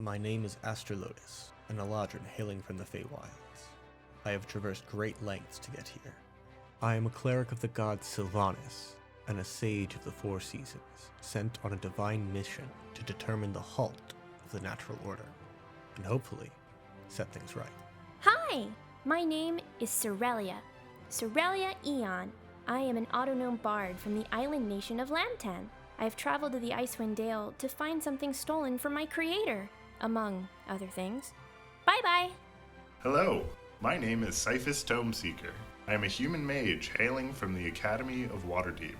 My name is Aster, an eladrin hailing from the Feywilds. I have traversed great lengths to get here. I am a cleric of the god Sylvanas, and a sage of the Four Seasons, sent on a divine mission to determine the halt of the natural order, and hopefully set things right. Hi, my name is Cerelia. Cerelia Eon. I am an autognome bard from the island nation of Lantan. I have traveled to the Icewind Dale to find something stolen from my creator, among other things. Bye-bye! Hello, my name is Cyphus Tomeseeker. I am a human mage hailing from the Academy of Waterdeep.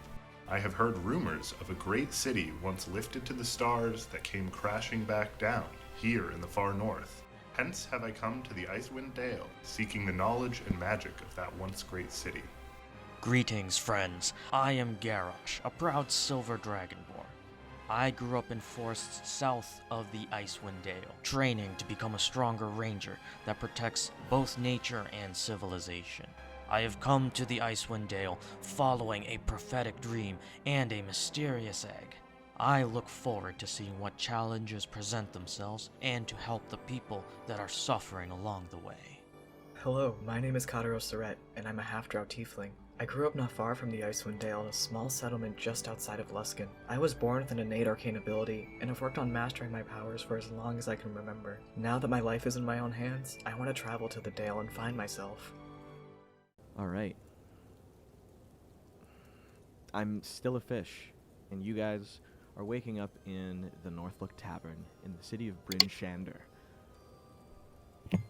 I have heard rumors of a great city once lifted to the stars that came crashing back down, here in the far north. Hence have I come to the Icewind Dale, seeking the knowledge and magic of that once great city. Greetings, friends. I am Garosh, a proud silver dragonborn. I grew up in forests south of the Icewind Dale, training to become a stronger ranger that protects both nature and civilization. I have come to the Icewind Dale following a prophetic dream and a mysterious egg. I look forward to seeing what challenges present themselves and to help the people that are suffering along the way. Hello, my name is Kataros, and I'm a half-drow tiefling. I grew up not far from the Icewind Dale in a small settlement just outside of Luskan. I was born with an innate arcane ability, and have worked on mastering my powers for as long as I can remember. Now that my life is in my own hands, I want to travel to the Dale and find myself. Alright. I'm still a fish, and you guys are waking up in the Northlook Tavern in the city of Bryn Shander.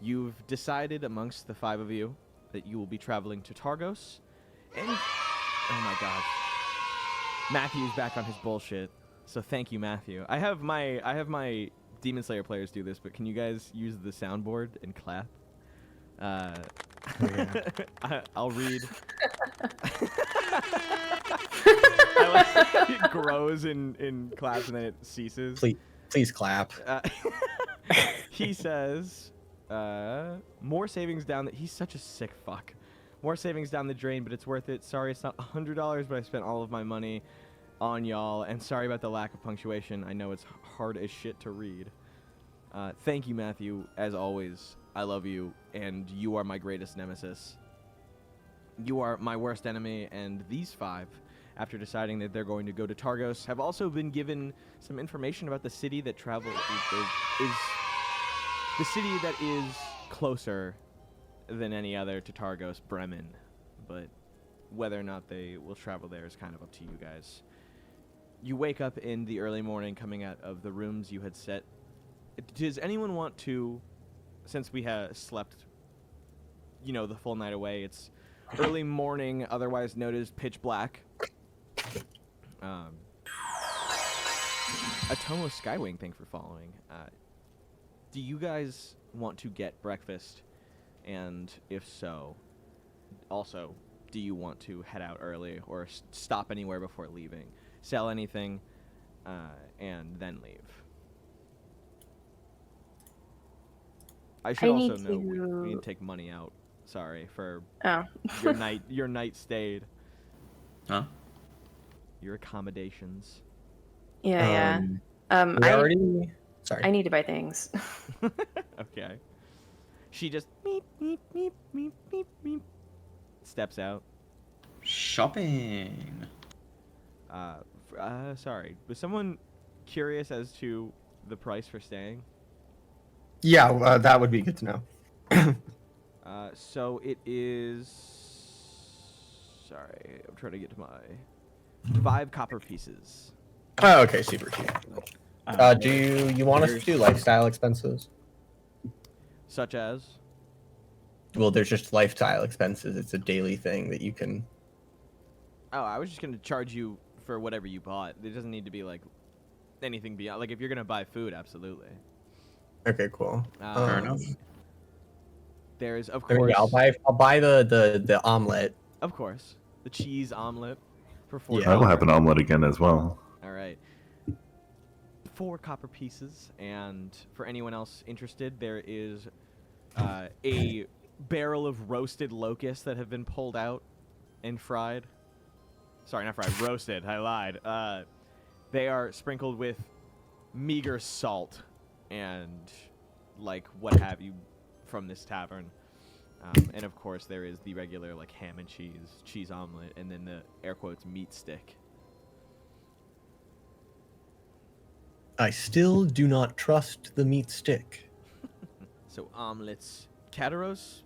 You've decided amongst the five of you that you will be traveling to Targos, and oh my gosh, Matthew's back on his bullshit. So thank you, Matthew. I have my Demon Slayer players do this, but can you guys use the soundboard and clap? I'll read. It grows in claps and then it ceases. Please clap. He says, more savings down he's such a sick fuck. More savings down the drain, but it's worth it. Sorry it's not $100, but I spent all of my money on y'all, and sorry about the lack of punctuation. I know it's hard as shit to read. Thank you, Matthew. As always, I love you, and you are my greatest nemesis. You are my worst enemy, and these five, after deciding that they're going to go to Targos, have also been given some information about the city that is the city that is closer than any other to Targos, Bremen. But whether or not they will travel there is kind of up to you guys. You wake up in the early morning coming out of the rooms you had set. Does anyone want to, since we have slept, the full night away, it's early morning, otherwise known as pitch black. Atomo Skywing, thanks for following. Do you guys want to get breakfast? And if so, also, do you want to head out early or stop anywhere before leaving? Sell anything, and then leave? I should also know we need to take money out. Sorry for your night stayed. Huh? Your accommodations. Yeah. Sorry. I need to buy things. Okay. She just meep, meep, meep, meep, meep, meep, steps out. Shopping. Sorry. Was someone curious as to the price for staying? Yeah, that would be good to know. So it is... Sorry, I'm trying to get to my 5 copper pieces. Oh, okay, super cheap. Do you want us to do lifestyle expenses? Such as? Well, there's just lifestyle expenses. It's a daily thing that you can... Oh, I was just going to charge you for whatever you bought. There doesn't need to be, anything beyond... if you're going to buy food, absolutely. Okay, cool. Fair enough. There's, of course... I'll buy the omelet. Of course. The cheese omelet for $4. Yeah, I will have an omelet again as well. All right. 4 copper pieces, and for anyone else interested, there is a barrel of roasted locusts that have been pulled out and fried. Sorry, not fried, roasted. I lied. They are sprinkled with meager salt and like what have you from this tavern. And of course there is the regular like ham and cheese omelet, and then the air quotes meat stick. I still do not trust the meat stick. So omelets. Kataros?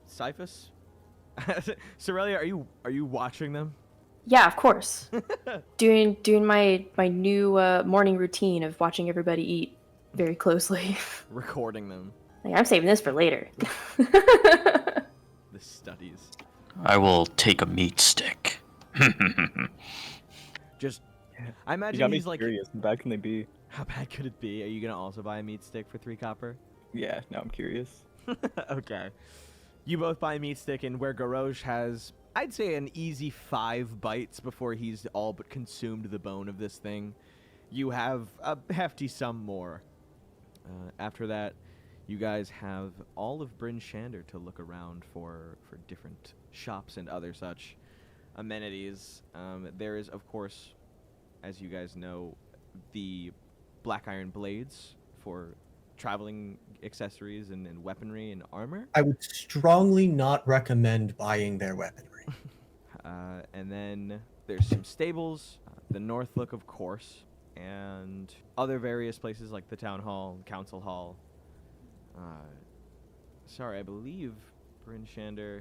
Cyphus? Cerelia, are you watching them? Yeah, of course. doing my new morning routine of watching everybody eat very closely. Recording them. Like, I'm saving this for later. The studies. I will take a meat stick. Just, I You imagine got me he's like, curious. How bad can they be? how bad could it be? Are you gonna also buy a meat stick for 3 copper? Yeah, now I'm curious. Okay. You both buy a meat stick, and where Garosh has, I'd say, an easy 5 bites before he's all but consumed the bone of this thing, you have a hefty sum more. After that, you guys have all of Bryn Shander to look around for different shops and other such amenities. There is, of course, as you guys know, the black iron blades for traveling accessories and weaponry and armor. I would strongly not recommend buying their weaponry. And then there's some stables, the Northlook, of course, and other various places like the Town Hall, Council Hall. Sorry, I believe Bryn Shander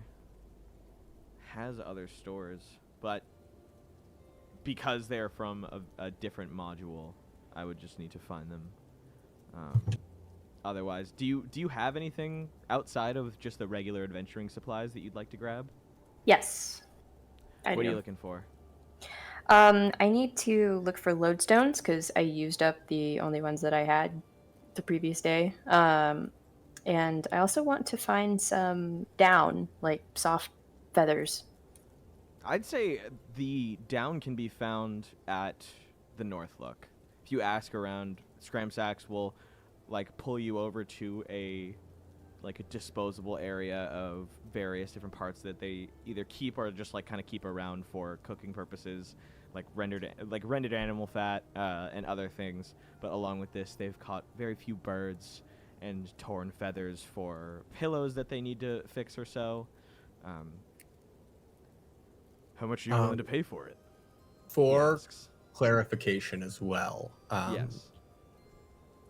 has other stores, but because they're from a different module, I would just need to find them. Otherwise, do you have anything outside of just the regular adventuring supplies that you'd like to grab? Yes. I What do. are you looking for? I need to look for lodestones because I used up the only ones that I had the previous day. And I also want to find some down, like soft feathers. I'd say the down can be found at the Northlook. If you ask around, Scramsacks will like pull you over to a disposable area of various different parts that they either keep or just like kind of keep around for cooking purposes, like rendered animal fat and other things. But along with this, they've caught very few birds and torn feathers for pillows that they need to fix or so. How much are you willing to pay for it? For He asks. clarification as well. Yes.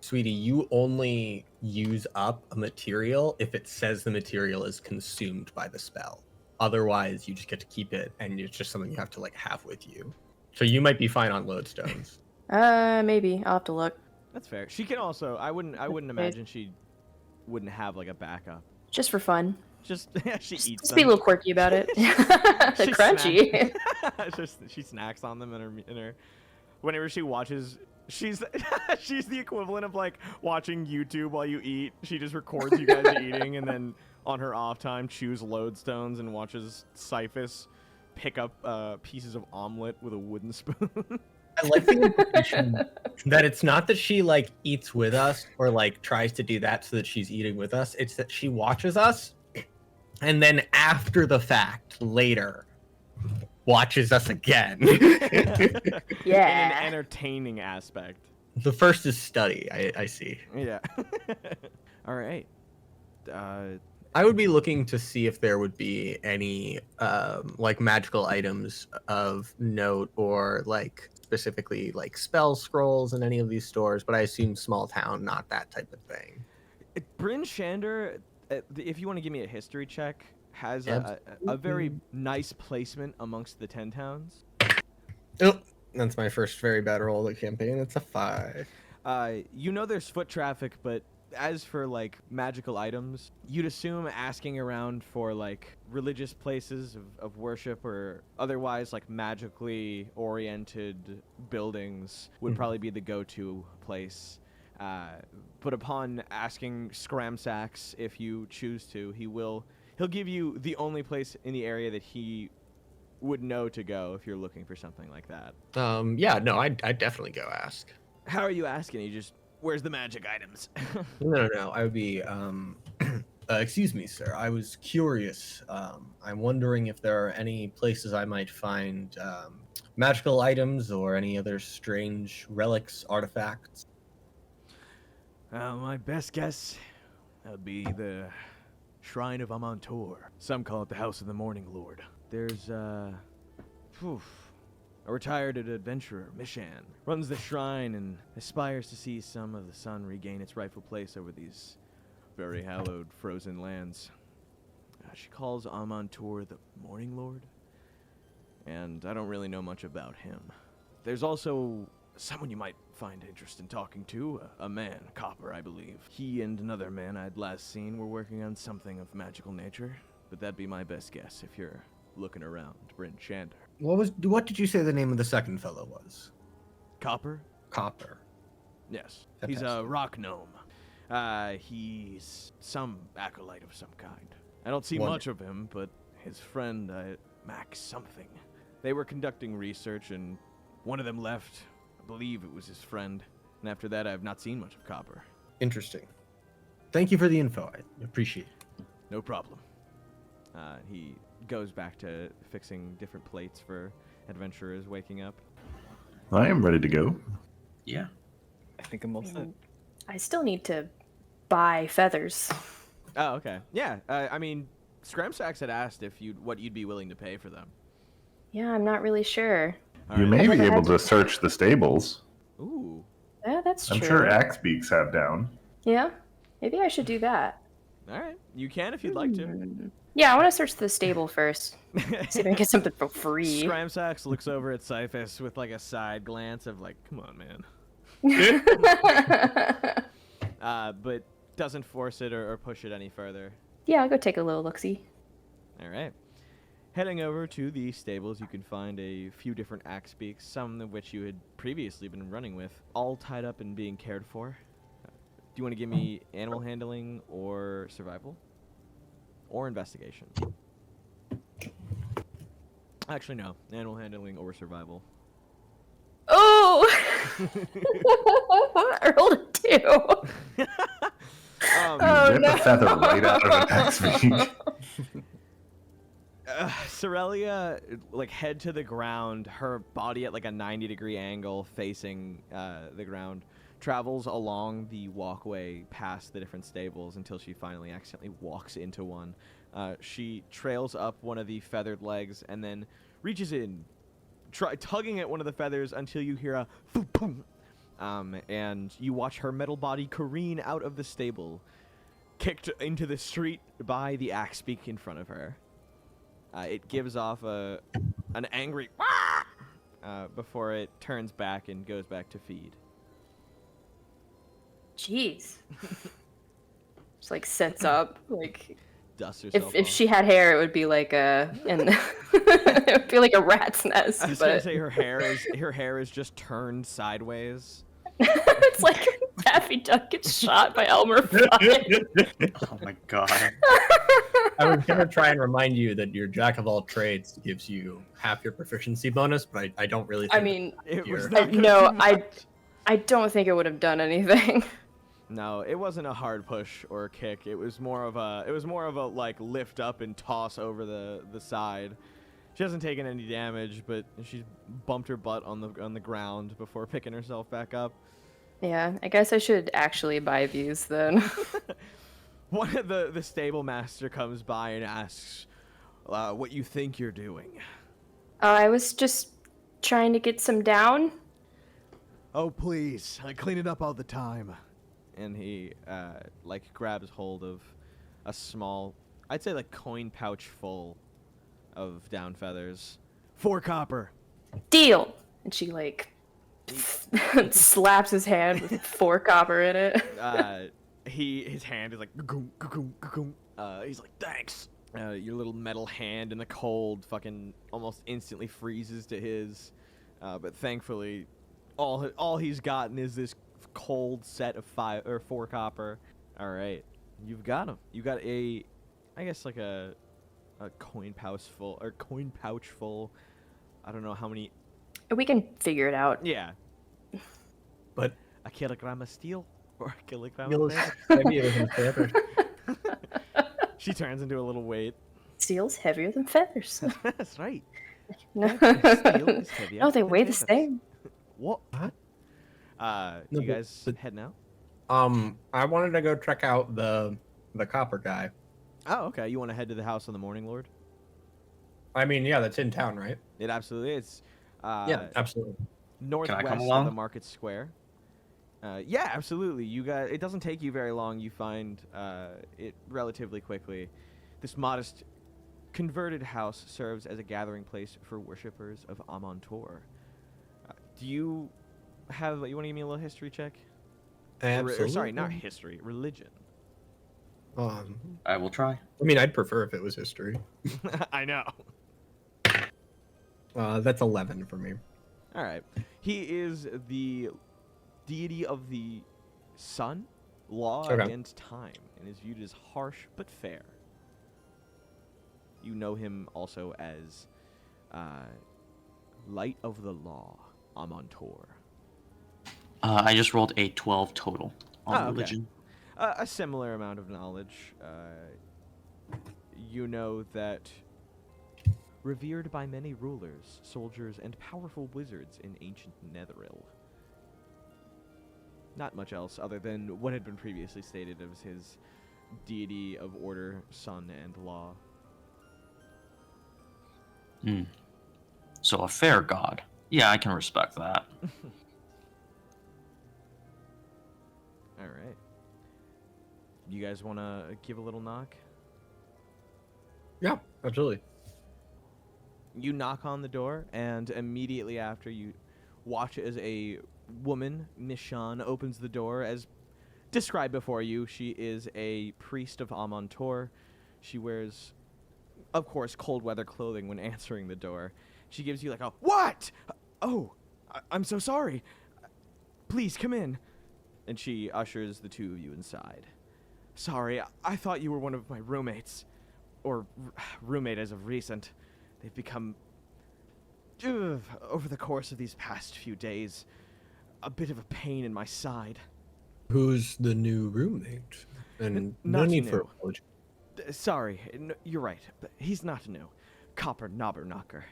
Sweetie, you only use up a material if it says the material is consumed by the spell. Otherwise, you just get to keep it, and it's just something you have to like have with you. So you might be fine on lodestones. Maybe. I'll have to look. That's fair. She can also. I wouldn't imagine she wouldn't have like a backup. Just for fun. Just she eats Just them. be a little quirky about it. She Crunchy. she snacks on them in her. Whenever she watches, she's the equivalent of like watching YouTube while you eat. She just records you guys eating, and then on her off time chews lodestones and watches Cyphus pick up pieces of omelet with a wooden spoon. I like the implication that it's not that she like eats with us or like tries to do that so that she's eating with us. It's that she watches us and then after the fact, later, watches us again. Yeah. In an entertaining aspect. The first is study, I see. Yeah. All right. I would be looking to see if there would be any like magical items of note or like specifically like spell scrolls in any of these stores, but I assume small town, not that type of thing. Bryn Shander, if you want to give me a history check, has a very nice placement amongst the 10 towns. Oh, that's my first very bad roll of the campaign. It's a 5. You know there's foot traffic, but as for like magical items, you'd assume asking around for like religious places of worship or otherwise like magically oriented buildings would probably be the go-to place. But upon asking Scramsacks, if you choose to, he'll give you the only place in the area that he would know to go if you're looking for something like that. Yeah, no, I'd definitely go ask. How are you asking? You just, where's the magic items? No. I would be, excuse me, sir. I was curious. I'm wondering if there are any places I might find magical items or any other strange relics, artifacts. My best guess, that would be the Shrine of Amontor. Some call it the House of the Morning Lord. There's, a retired adventurer, Mishan, runs the shrine and aspires to see some of the sun regain its rightful place over these very hallowed frozen lands. She calls Amontor the Morning Lord, and I don't really know much about him. There's also someone you might find interest in talking to, a man, Copper, I believe. He and another man I'd last seen were working on something of magical nature, but that'd be my best guess if you're looking around Bryn Shander. What did you say the name of the second fellow was? Copper? Copper. Yes. Fantastic. He's a rock gnome. He's some acolyte of some kind. I don't see much of him, but his friend, Max something. They were conducting research, and one of them left. I believe it was his friend. And after that, I have not seen much of Copper. Interesting. Thank you for the info. I appreciate it. No problem. He goes back to fixing different plates for adventurers waking up. I am ready to go. Yeah. I think I'm all set. I still need to buy feathers. Oh, okay. Yeah, I mean, Scramsax had asked if what you'd be willing to pay for them. Yeah, I'm not really sure. All You right. may be able to search the stables. Ooh. Yeah, that's true. I'm sure Axebeaks have down. Yeah, maybe I should do that. All right. You can if you'd like to. Yeah, I want to search the stable first. See if I can get something for free. Scramsax looks over at Cyphus with like a side glance of like, come on, man. But doesn't force it or push it any further. Yeah, I'll go take a little look-see. All right. Heading over to the stables, you can find a few different Axebeaks, some of which you had previously been running with, all tied up and being cared for. Do you want to give me animal handling or survival? Or investigation? Actually, no. Animal handling or survival. Oh! I rolled a 2. Rip a feather right out of an Axebeak. Cerelia, like head to the ground, her body at like a 90-degree angle facing the ground, travels along the walkway past the different stables until she finally accidentally walks into one. She trails up one of the feathered legs and then reaches in, tugging at one of the feathers until you hear a boom, and you watch her metal body careen out of the stable, kicked into the street by the Axebeak in front of her. It gives off an angry before it turns back and goes back to feed. Jeez. Just like sets up, like Dusts herself if off. she had hair, it would be like it would be like a rat's nest. I was gonna But say her hair is just turned sideways. it's like Daffy Duck gets shot by Elmer Fudd. Oh my god. I was gonna try and remind you that your jack of all trades gives you half your proficiency bonus, but I don't really think I mean, It was You're- not gonna no, do much. I don't think it would have done anything. No, it wasn't a hard push or a kick. It was more of a like lift up and toss over the side. She hasn't taken any damage, but she's bumped her butt on the ground before picking herself back up. Yeah, I guess I should actually buy these then. One of the stable master comes by and asks what you think you're doing. I was just trying to get some down. Oh, please. I clean it up all the time. And he, like, grabs hold of a small, I'd say, like, coin pouch full of down feathers. 4 copper. Deal! And she, like, slaps his hand with 4 copper in it. His hand is like, "Gugum, gugum, gugum." He's like, thanks. Your little metal hand in the cold fucking almost instantly freezes to his. But thankfully, all he's gotten is this cold set of 4 copper. All right, you've got him. You got I guess like a coin pouch full. I don't know how many. We can figure it out. Yeah. But a kilogram of steel or a kilogram Steel of is feather. heavier than feathers. She turns into a little weight. Steel's heavier than feathers. That's right. No, Steel is heavier no, they than weigh the feathers. same. What? No, You but- guys but- heading out? I wanted to go check out the copper guy. Oh, okay. You want to head to the House of the Morning Lord? I mean, yeah, that's in town, right? It absolutely is. Yeah, absolutely. Northwest of the along? Market Square. Yeah, absolutely. You guys, it doesn't take you very long. You find it relatively quickly. This modest, converted house serves as a gathering place for worshippers of Amontor. Do you have? You want to give me a little history check? Absolutely. Or, sorry, not history. Religion. I will try. I mean, I'd prefer if it was history. I know. That's 11 for me. All right. He is the deity of the sun, law, Okay. and time, and is viewed as harsh but fair. You know him also as Light of the Law, Amontor. I just rolled a 12 total on okay. religion. A similar amount of knowledge. You know that revered by many rulers, soldiers, and powerful wizards in ancient Netheril. Not much else other than what had been previously stated as his deity of order, sun, and law. So a fair god. Yeah, I can respect that. All right. You guys want to give a little knock? Yeah, absolutely. You knock on the door, and immediately after you watch as a woman, Miss Shawn, opens the door. As described before you, she is a priest of Amontor. She wears, of course, cold weather clothing when answering the door. She gives you like a, "What? Oh, I'm so sorry. Please come in." And she ushers the two of you inside. "Sorry, I thought you were one of my roommates. Or roommate as of recent. They've become, over the course of these past few days, a bit of a pain in my side." Who's the new roommate? And no not need new. for apology. Sorry, you're right. But he's not new. Copper Knobberknocker.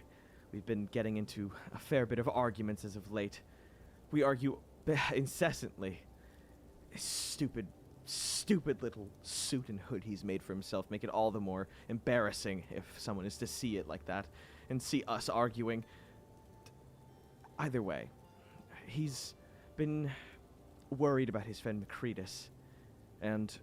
We've been getting into a fair bit of arguments as of late. We argue incessantly. Stupid little suit and hood he's made for himself make it all the more embarrassing if someone is to see it like that and see us arguing. Either way, he's been worried about his friend Macretus and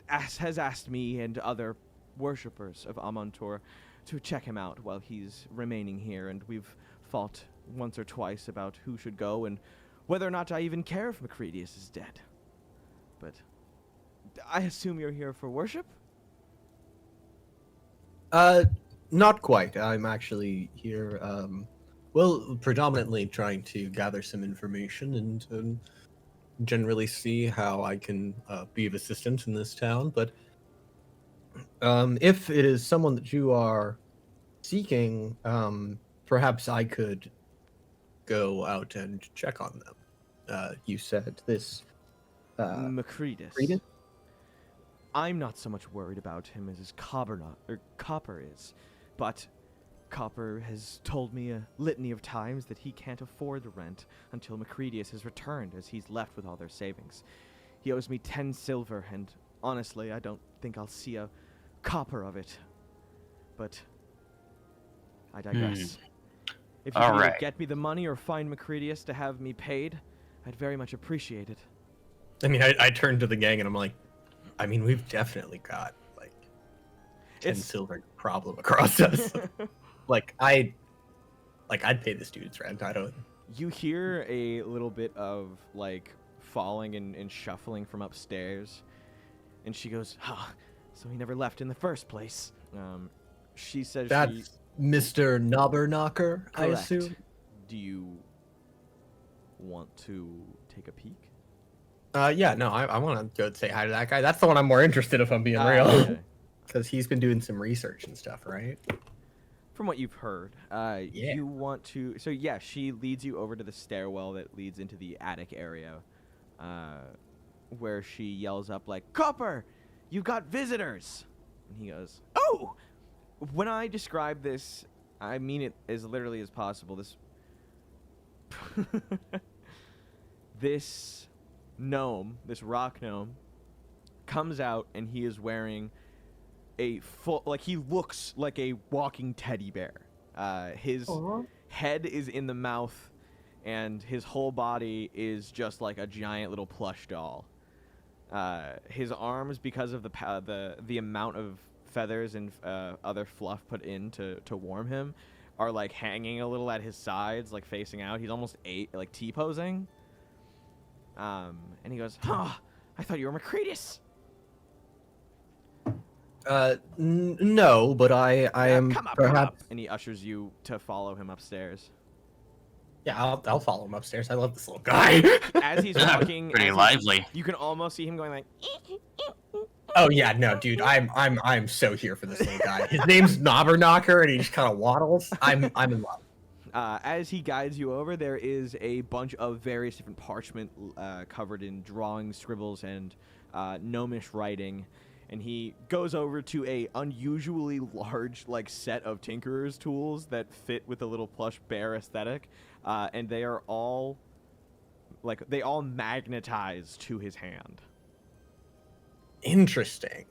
has asked me and other worshippers of Amontor to check him out while he's remaining here, and we've fought once or twice about who should go and whether or not I even care if Macretus is dead. But I assume you're here for worship? Not quite. I'm actually here, predominantly trying to gather some information and generally see how I can be of assistance in this town. But if it is someone that you are seeking, perhaps I could go out and check on them. You said this... Macretus. Macretus? I'm not so much worried about him as his Copper is, but Copper has told me a litany of times that he can't afford the rent until Macretus has returned, as he's left with all their savings. He owes me 10 silver, and honestly, I don't think I'll see a copper of it. But I digress. If you can either get me the money or find Macretus to have me paid, I'd very much appreciate it. I mean, I turned to the gang and I'm like, I mean, we've definitely got, like, 10 silver problem across us. I'd pay this dude's rent. I don't... You hear a little bit of, like, falling and shuffling from upstairs. And she goes, so he never left in the first place. She says That's Mr. Knobberknocker, I assume? Do you want to take a peek? Yeah, no, I want to go say hi to that guy. That's the one I'm more interested if I'm being real. Because he's been doing some research and stuff, right? From what you've heard, you want to... So, yeah, she leads you over to the stairwell that leads into the attic area, where she yells up, like, "Copper, you got visitors!" And he goes, "Oh!" When I describe this, I mean it as literally as possible. This gnome, this rock gnome, comes out and he is wearing a full, like, he looks like a walking teddy bear. His head is in the mouth, and his whole body is just like a giant little plush doll. His arms, because of the amount of feathers and other fluff put in to warm him, are like hanging a little at his sides, like facing out. He's almost like T-posing. And he goes, "Huh, I thought you were Macretus." No, but I am come up, perhaps. and he ushers you to follow him upstairs. Yeah, I'll follow him upstairs. I love this little guy. As he's walking, Pretty lively. you can almost see him going like. Oh yeah, no, dude, I'm so here for this little guy. His name's Knobberknocker, and he just kind of waddles. I'm in love. As he guides you over, there is a bunch of various different parchment covered in drawings, scribbles, and gnomish writing. And he goes over to a unusually large like set of tinkerer's tools that fit with the little plush bear aesthetic, and they are all they all magnetize to his hand. Interesting.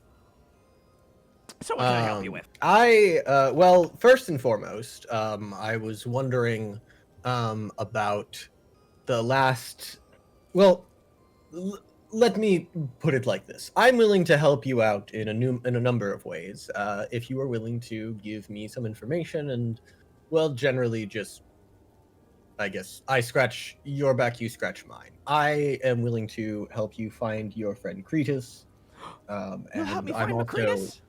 So what can I help you with? Well, first and foremost, I was wondering about the last. Well, let me put it like this: I'm willing to help you out in a number of ways. If you are willing to give me some information, and well, generally just, I guess, I scratch your back, you scratch mine. I am willing to help you find your friend Cretus. You'll and help me I'm find also, Macretus?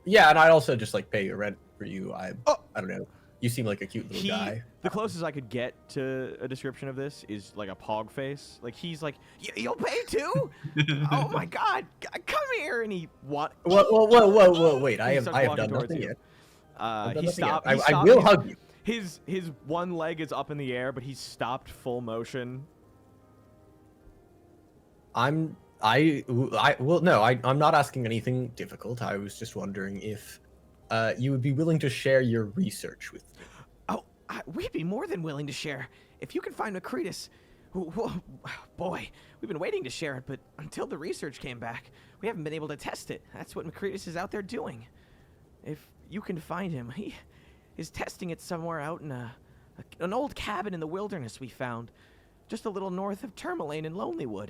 yeah, and I'd also just like pay your rent for you. I don't know. You seem like a cute little guy. The closest I could get to a description of this is like a pog face. Like he's like, "You'll pay too? Oh my God, come here!" And he Whoa! Wait, I have done towards nothing you. yet. He stopped. I will hug you. His one leg is up in the air, but he's stopped full motion. I'm not asking anything difficult. I was just wondering if you would be willing to share your research with me. Oh, we'd be more than willing to share. If you can find Macretus, boy, we've been waiting to share it, but until the research came back, we haven't been able to test it. That's what Macretus is out there doing. If you can find him, he is testing it somewhere out in an old cabin in the wilderness we found, just a little north of Tourmaline and Lonelywood.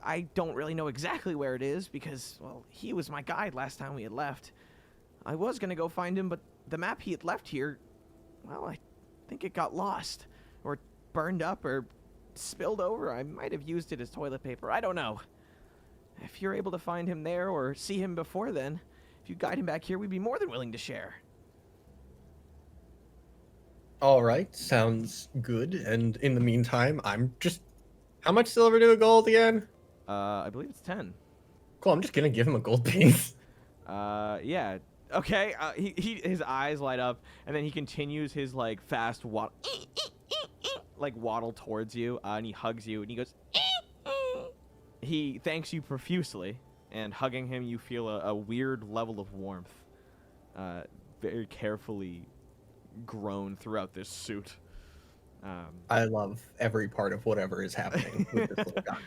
I don't really know exactly where it is because, well, he was my guide last time we had left. I was going to go find him, but the map he had left here, well, I think it got lost or burned up or spilled over. I might have used it as toilet paper. I don't know. If you're able to find him there or see him before then, if you guide him back here, we'd be more than willing to share. All right, sounds good. And in the meantime, I'm just... How much silver to a gold again? I believe it's 10. Cool, I'm just gonna give him a gold piece. Yeah. Okay, his eyes light up, and then he continues his, like, fast waddle towards you, and he hugs you, and he goes... He thanks you profusely, and hugging him, you feel a weird level of warmth. Very carefully grown throughout this suit. I love every part of whatever is happening with this little guy.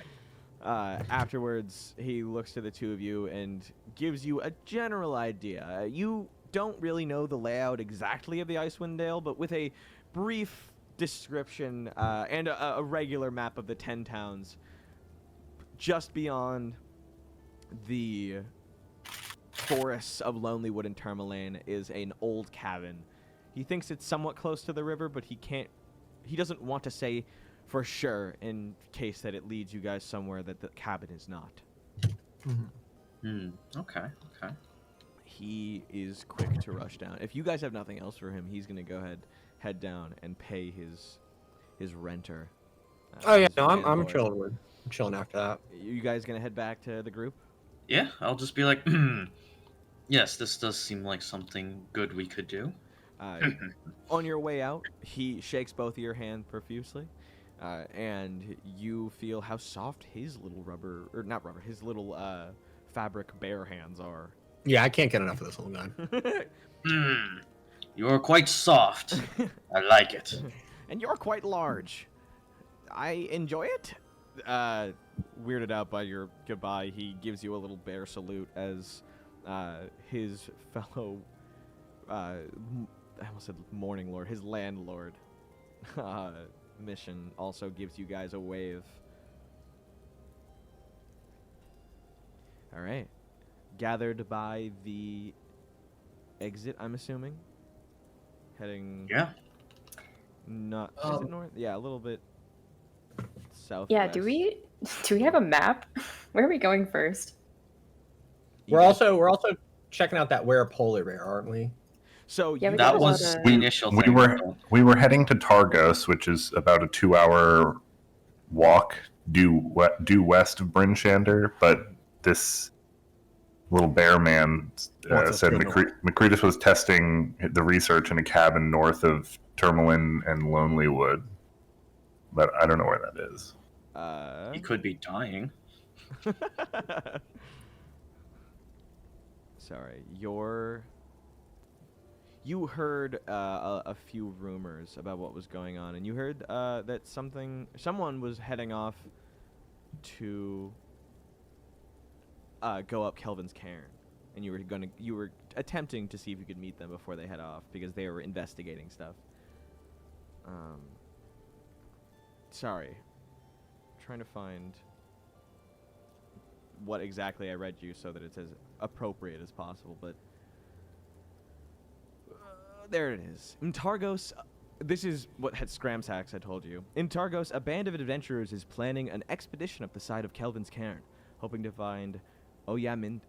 Afterwards, he looks to the two of you and gives you a general idea. You don't really know the layout exactly of the Icewind Dale, but with a brief description and a regular map of the 10 towns, just beyond the forests of Lonelywood and Tourmaline is an old cabin. He thinks it's somewhat close to the river, but he doesn't want to say for sure in case that it leads you guys somewhere that the cabin is not. Okay. He is quick to rush down. If you guys have nothing else for him, he's going to head down and pay his renter. Oh yeah, no, I'm chilling after that. You guys going to head back to the group? Yeah, I'll just be like, yes, this does seem like something good we could do. On your way out, he shakes both of your hands profusely, and you feel how soft his little his little fabric bear hands are. Yeah, I can't get enough of this little guy. You're quite soft. I like it. And you're quite large. I enjoy it. weirded out by your goodbye, he gives you a little bear salute as his fellow, I almost said morning lord, his landlord mission also gives you guys a wave. All right. Gathered by the exit, I'm assuming. Heading. Yeah. Not. Is it north? Yeah, a little bit south. Yeah, do we have a map? Where are we going first? We're also checking out that where polar bear, aren't we? So Yeah, we That got a was lot of- the initial We thing. we were heading to Targos, which is about a 2-hour walk due west of Bryn Shander, but this little bear man Wants us said to go north. Macretus was testing the research in a cabin north of Tourmaline and Lonely Wood, but I don't know where that is. He could be dying. Sorry, you heard a few rumors about what was going on, and you heard that someone was heading off to go up Kelvin's cairn, and you were attempting to see if you could meet them before they head off because they were investigating stuff. Sorry, trying to find what exactly I read you so that it's as appropriate as possible, but there it is. In Targos, this is what Scramsax had told you. In Targos, a band of adventurers is planning an expedition up the side of Kelvin's cairn, hoping to find Oyaminatar.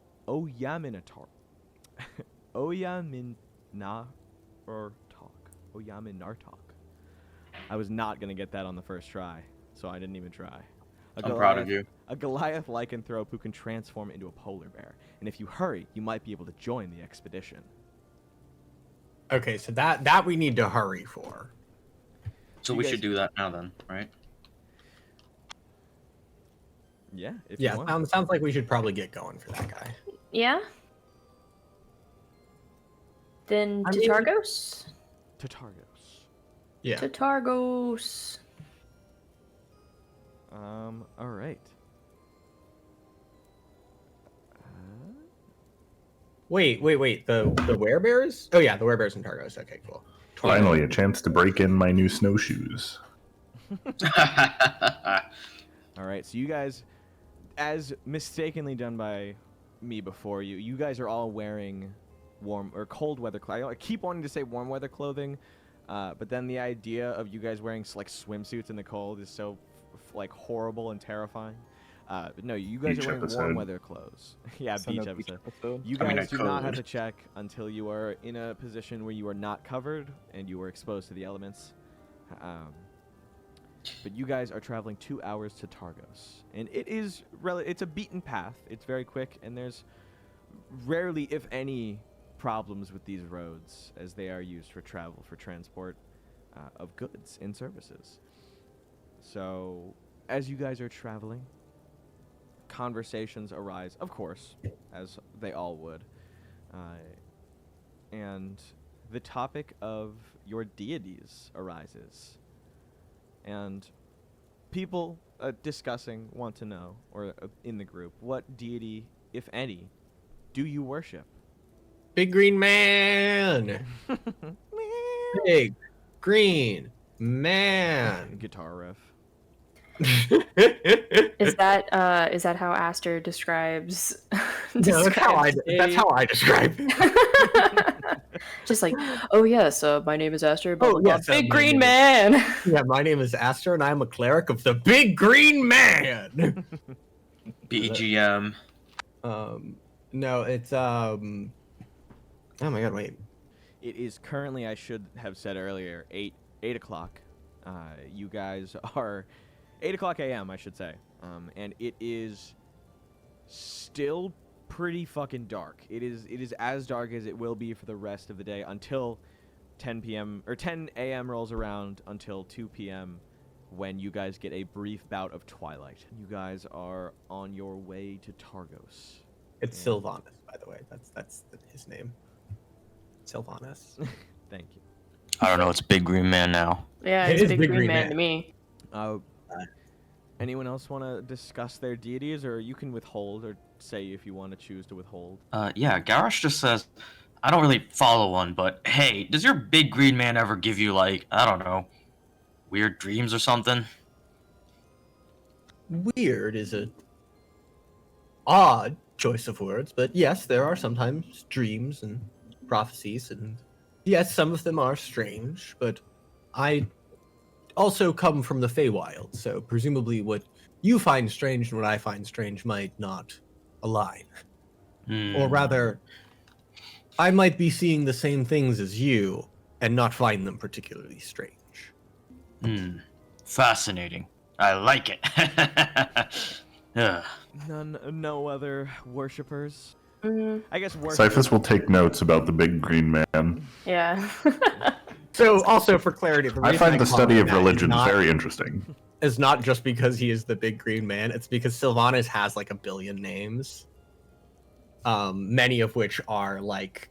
Oyaminartok. I was not going to get that on the first try, so I didn't even try. I'm proud of you. A Goliath lycanthrope who can transform into a polar bear. And if you hurry, you might be able to join the expedition. Okay, so that we need to hurry for. So You we guys- should do that now then, right? Yeah, if you Yeah, want. sounds like we should probably get going for that guy. Yeah? Then I to mean- Targos? To Targos. Yeah. To Targos. All right. Wait. The werebears? Oh yeah, the werebears and Targos. Okay, cool. Finally, a chance to break in my new snowshoes. All right, so you guys, as mistakenly done by me before you guys are all wearing warm or cold weather clothing. I keep wanting to say warm weather clothing, but then the idea of you guys wearing like swimsuits in the cold is so like horrible and terrifying. But no, you guys Beach are wearing warm episode. weather clothes. Yeah, Send beach a episode. You I guys mean, do not have could. to check until you are in a position where you are not covered and you are exposed to the elements. But you guys are traveling 2 hours to Targos, and it is it's a beaten path. It's very quick, and there's rarely, if any, problems with these roads as they are used for travel, for transport of goods and services. So, as you guys are traveling, conversations arise, of course, as they all would, and the topic of your deities arises. And people discussing want to know, or in the group, what deity, if any, do you worship? Big green man. Big green man. Guitar riff. Is that how Aster describes? No, that's how I describe it. Just like, oh yes, my name is Aster. Blah, Oh, blah, blah, yes, big my green name man. Yeah, my name is Aster, and I'm a cleric of the Big Green Man. BGM. No, it's Oh my god, wait. It is currently, I should have said earlier, 8 o'clock. You guys are 8 o'clock a.m. I should say, and it is still pretty fucking dark. It is as dark as it will be for the rest of the day until 10 p.m. or 10 a.m. rolls around until 2 p.m. when you guys get a brief bout of twilight. You guys are on your way to Targos. It's Sylvanas, by the way. That's his name. Sylvanas. Thank you. I don't know. It's Big Green Man now. Yeah, It it's is big green man to me. Anyone else want to discuss their deities, or you can withhold, or say if you want to choose to withhold? Yeah, Garosh just says, I don't really follow one, but hey, does your big green man ever give you, like, I don't know, weird dreams or something? Weird is a odd choice of words, but yes, there are sometimes dreams and prophecies, and yes, some of them are strange, but I also come from the Feywild, so presumably what you find strange and what I find strange might not align. Or rather, I might be seeing the same things as you and not find them particularly strange. Fascinating. I like it. Ugh. No other worshippers? I guess Cyphus will take notes about the big green man. Yeah. So, also for clarity, the I reason find the call study him of that religion is not, very interesting. is not just because he is the big green man, it's because Sylvanas has like a billion names. Many of which are like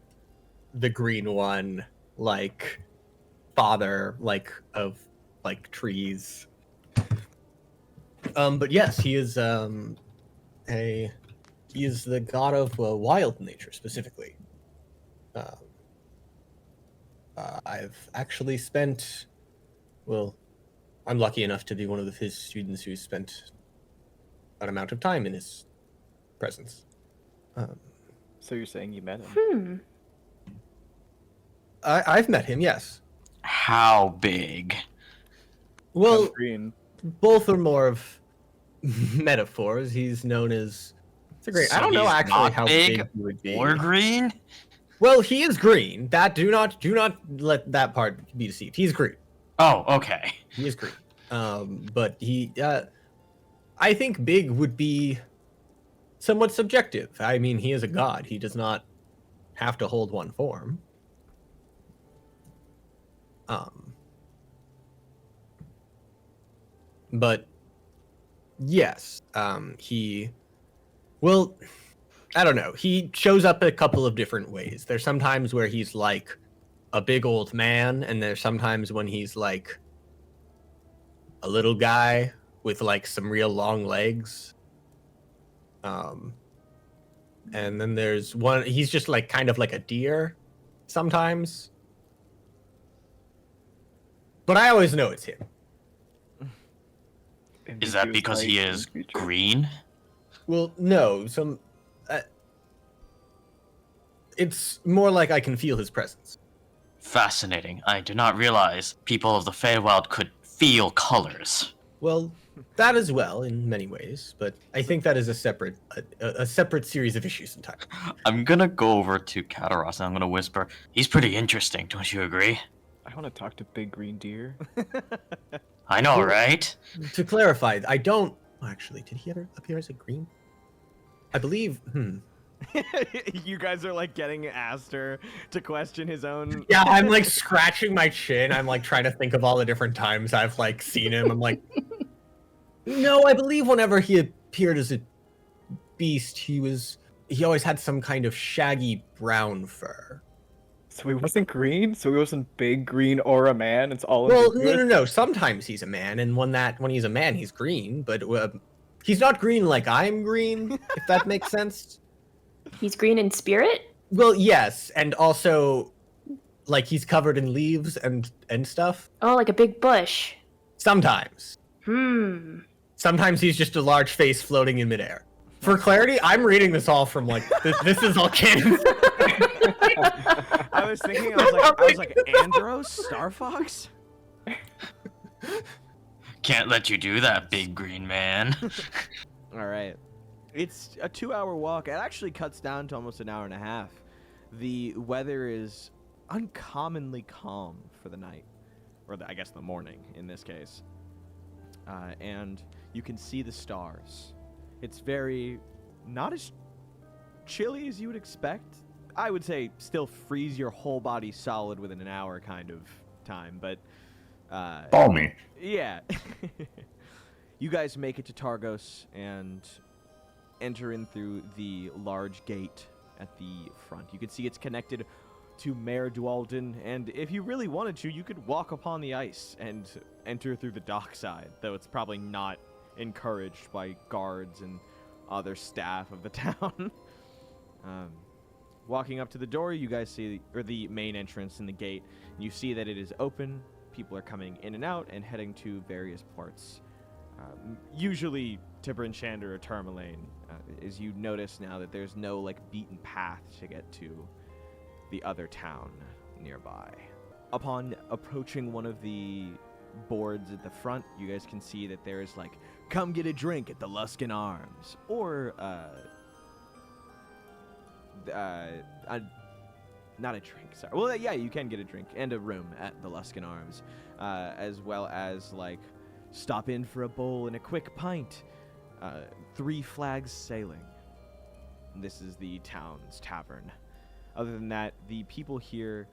the green one, like father, like of like trees. But yes, he is he is the god of wild nature specifically. I've actually spent, well, I'm lucky enough to be one of his students who spent an amount of time in his presence. So you're saying you met him? I've met him, yes. How big? Well, Green. both are more of metaphors. He's known as. It's a great. So I don't know he's actually not how big big he would be. Or green? Well, he is green. That do not let that part be deceived. He's green. Oh, okay. He is green. But he, I think big would be somewhat subjective. I mean, he is a god. He does not have to hold one form. But yes, he, well, I don't know. He shows up a couple of different ways. There's sometimes where he's like a big old man, and there's sometimes when he's like a little guy with like some real long legs. And then there's one, he's just like kind of like a deer sometimes. But I always know it's him. Is that because he is green? Well, no, it's more like I can feel his presence. Fascinating. I did not realize people of the Feywild could feel colors. Well, that as well in many ways, but I think that is a separate series of issues entirely. I'm gonna go over to Kataros and I'm gonna whisper, he's pretty interesting, don't you agree? I want to talk to Big Green Deer. I know, right? To clarify, I don't... Actually, did he ever appear as a green? I believe... You guys are like getting Aster to question his own. Yeah, I'm like scratching my chin. I'm like trying to think of all the different times I've like seen him. I'm like, no, I believe whenever he appeared as a beast, he always had some kind of shaggy brown fur. So he wasn't green? So he wasn't big, green, or a man? It's all Well, no. Sometimes he's a man, and when he's a man, he's green. But he's not green like I'm green, if that makes sense. He's green in spirit? Well, yes, and also, like, he's covered in leaves and stuff. Oh, like a big bush. Sometimes. Sometimes he's just a large face floating in midair. For clarity, I'm reading this all from, like, this is all canon. I was thinking, I was like, Andros? Star Fox? Can't let you do that, big green man. Alright. It's a 2-hour walk. It actually cuts down to almost an hour and a half. The weather is uncommonly calm for the night. Or I guess the morning, in this case. And you can see the stars. It's not as chilly as you would expect. I would say still freeze your whole body solid within an hour kind of time, but... Balmy. Yeah. You guys make it to Targos and enter in through the large gate at the front. You can see it's connected to Mare Dualden, and if you really wanted to, you could walk upon the ice and enter through the dockside, though it's probably not encouraged by guards and other staff of the town. Walking up to the door, you guys see, or the main entrance in the gate, you see that it is open. People are coming in and out and heading to various parts, usually to Brinchander or Tourmaline, as you notice now that there's no like beaten path to get to the other town nearby. Upon approaching one of the boards at the front, you guys can see that there is like, "Come get a drink at the Luskan Arms," or not a drink, sorry. Well, yeah, you can get a drink and a room at the Luskan Arms, as well as like stop in for a bowl and a quick pint. 3 Flags Sailing. This is the town's tavern. Other than that, the people here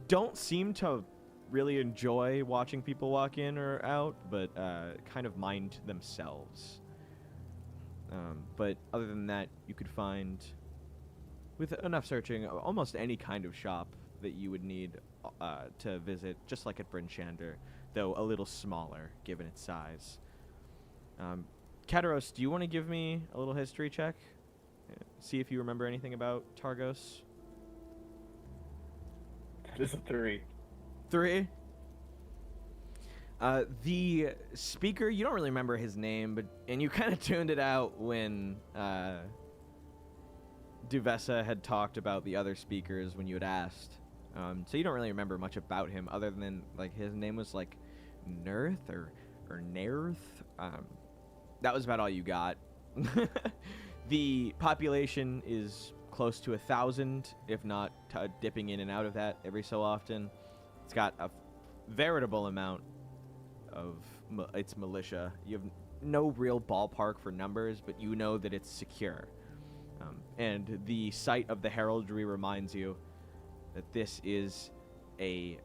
don't seem to really enjoy watching people walk in or out, but kind of mind themselves. But other than that, you could find, with enough searching, almost any kind of shop that you would need to visit, just like at Brinchander, though a little smaller given its size. Kataros, do you want to give me a little history check? See if you remember anything about Targos? This is 3. 3? The speaker, you don't really remember his name, and you kind of tuned it out when Duvessa had talked about the other speakers when you had asked. So you don't really remember much about him other than like his name was like Nerth or Nerth. That was about all you got. The population is close to 1,000, if not dipping in and out of that every so often. It's got a veritable amount of its militia. You have no real ballpark for numbers, but you know that it's secure. And the site of the heraldry reminds you that this is a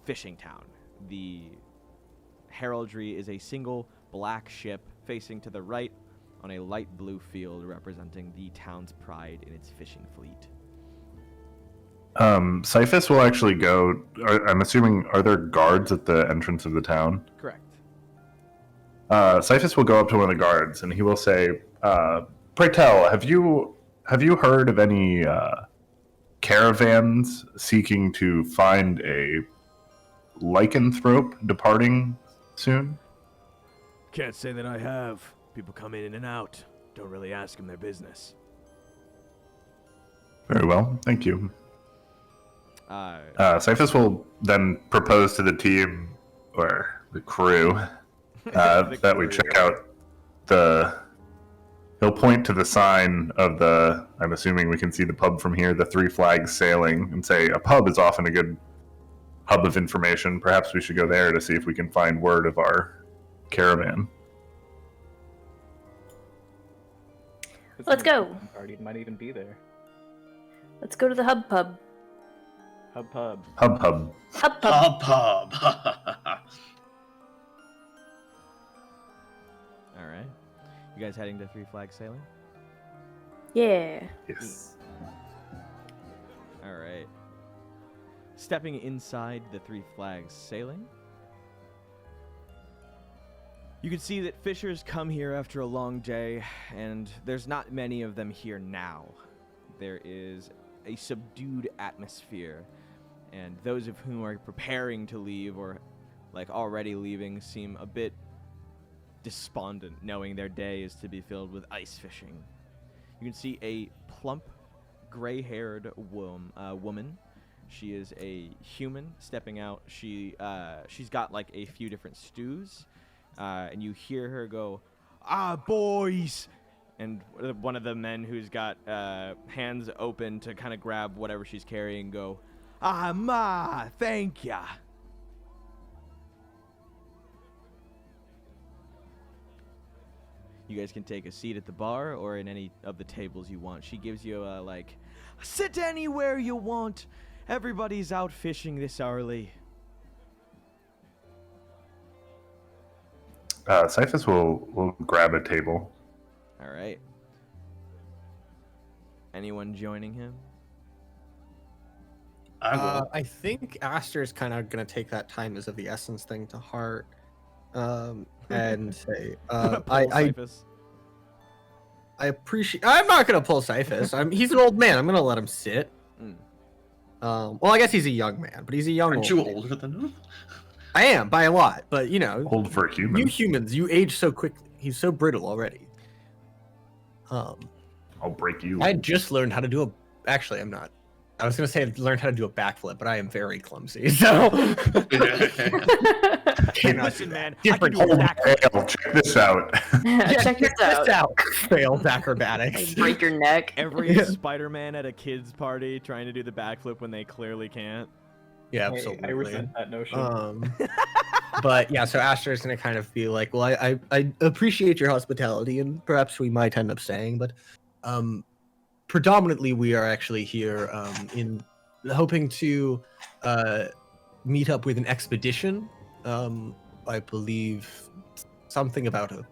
fishing town. The heraldry is a single black ship facing to the right on a light blue field representing the town's pride in its fishing fleet. Cyphus will actually go. I'm assuming, are there guards at the entrance of the town? Correct. Cyphus will go up to one of the guards and he will say, "Pray tell, have you heard of any caravans seeking to find a lycanthrope departing soon?" Can't say that I have. People come in and out. Don't really ask them their business. Very well, thank you. Cyphus will then propose to the team, or the crew, that we check out he'll point to the sign of the, I'm assuming we can see the pub from here, the 3 Flags Sailing, and say, a pub is often a good hub of information. Perhaps we should go there to see if we can find word of our caravan. Let's go. Party might even be there. Let's go to the hub pub. Hub pub. Hub pub. Hub pub. Pub pub. All right. You guys heading to 3 Flags Sailing? Yeah. Yes. All right. Stepping inside the 3 Flags Sailing, you can see that fishers come here after a long day, and there's not many of them here now. There is a subdued atmosphere, and those of whom are preparing to leave or like already leaving seem a bit despondent, knowing their day is to be filled with ice fishing. You can see a plump, gray-haired woman. She is a human stepping out. She's got like a few different stews, and you hear her go, "Ah, boys!" And one of the men who's got hands open to kind of grab whatever she's carrying go, "Ah, ma, thank ya." You guys can take a seat at the bar or in any of the tables you want. She gives you a, like, sit anywhere you want. Everybody's out fishing this early. Cyphus will grab a table. All right. Anyone joining him? I will. I think Aster is kind of going to take that time as of the essence thing to heart. and say, Pull I Cyphus. appreciate. I'm not gonna pull Cyphus. He's an old man. I'm gonna let him sit. Mm. Well, I guess he's a young man, but he's a young. Aren't old you man. older than him? I am by a lot, but you know, Old for a human. you humans, you age so quickly. He's so brittle already. I'll break you. I just learned how to do a. Actually, I'm not. I was gonna say I learned how to do a backflip, but I am very clumsy. So cannot Listen, do that. man, Different I can do a whole backflip. Fail, check this out. Check this out. Failed acrobatics. Break your neck. Every Spider-Man at a kid's party trying to do the backflip when they clearly can't. Yeah, Hey, absolutely. I resent that notion. But yeah, so Aster is gonna kind of be like, well, I appreciate your hospitality, and perhaps we might end up staying, but predominantly we are actually here in hoping to meet up with an expedition. I believe something about a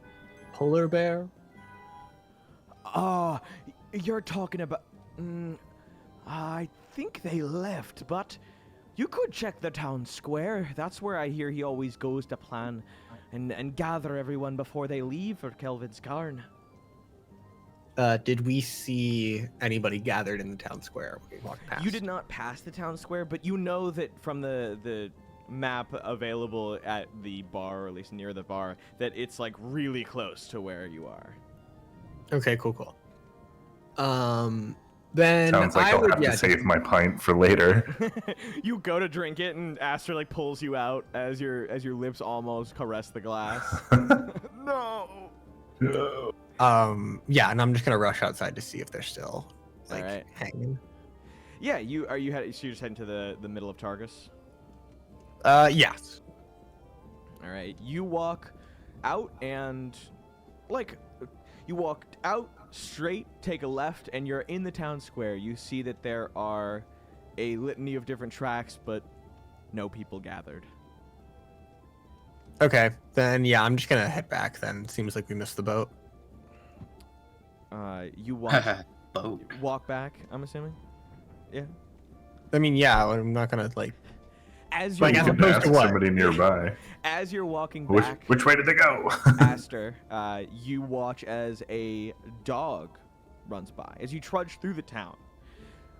polar bear. Oh, you're talking about. I think they left, but you could check the town square. That's where I hear he always goes to plan and gather everyone before they leave for Kelvin's Karn. Did we see anybody gathered in the town square when we walked past? You did not pass the town square, but you know that from the map available at the bar, or at least near the bar, that it's like really close to where you are. Okay, cool. Then Sounds like I I'll would, have to save my pint for later. You go to drink it, and Aster like pulls you out as your lips almost caress the glass. No. Yeah, and I'm just gonna rush outside to see if they're still like Alright. hanging. Yeah, so you're just heading to the middle of Targos. Yes. All right, you walk out and you walk out straight, take a left, and you're in the town square. You see that there are a litany of different tracks, but no people gathered. Okay, then yeah, I'm just gonna head back. Then seems like we missed the boat. You walk Boat. walk back. I'm assuming. Yeah. I mean, yeah, I'm not gonna like. As Like, you're as You can opposed ask to what? somebody nearby. as you're walking back, Which way did they go? Aster, you watch as a dog runs by. As you trudge through the town,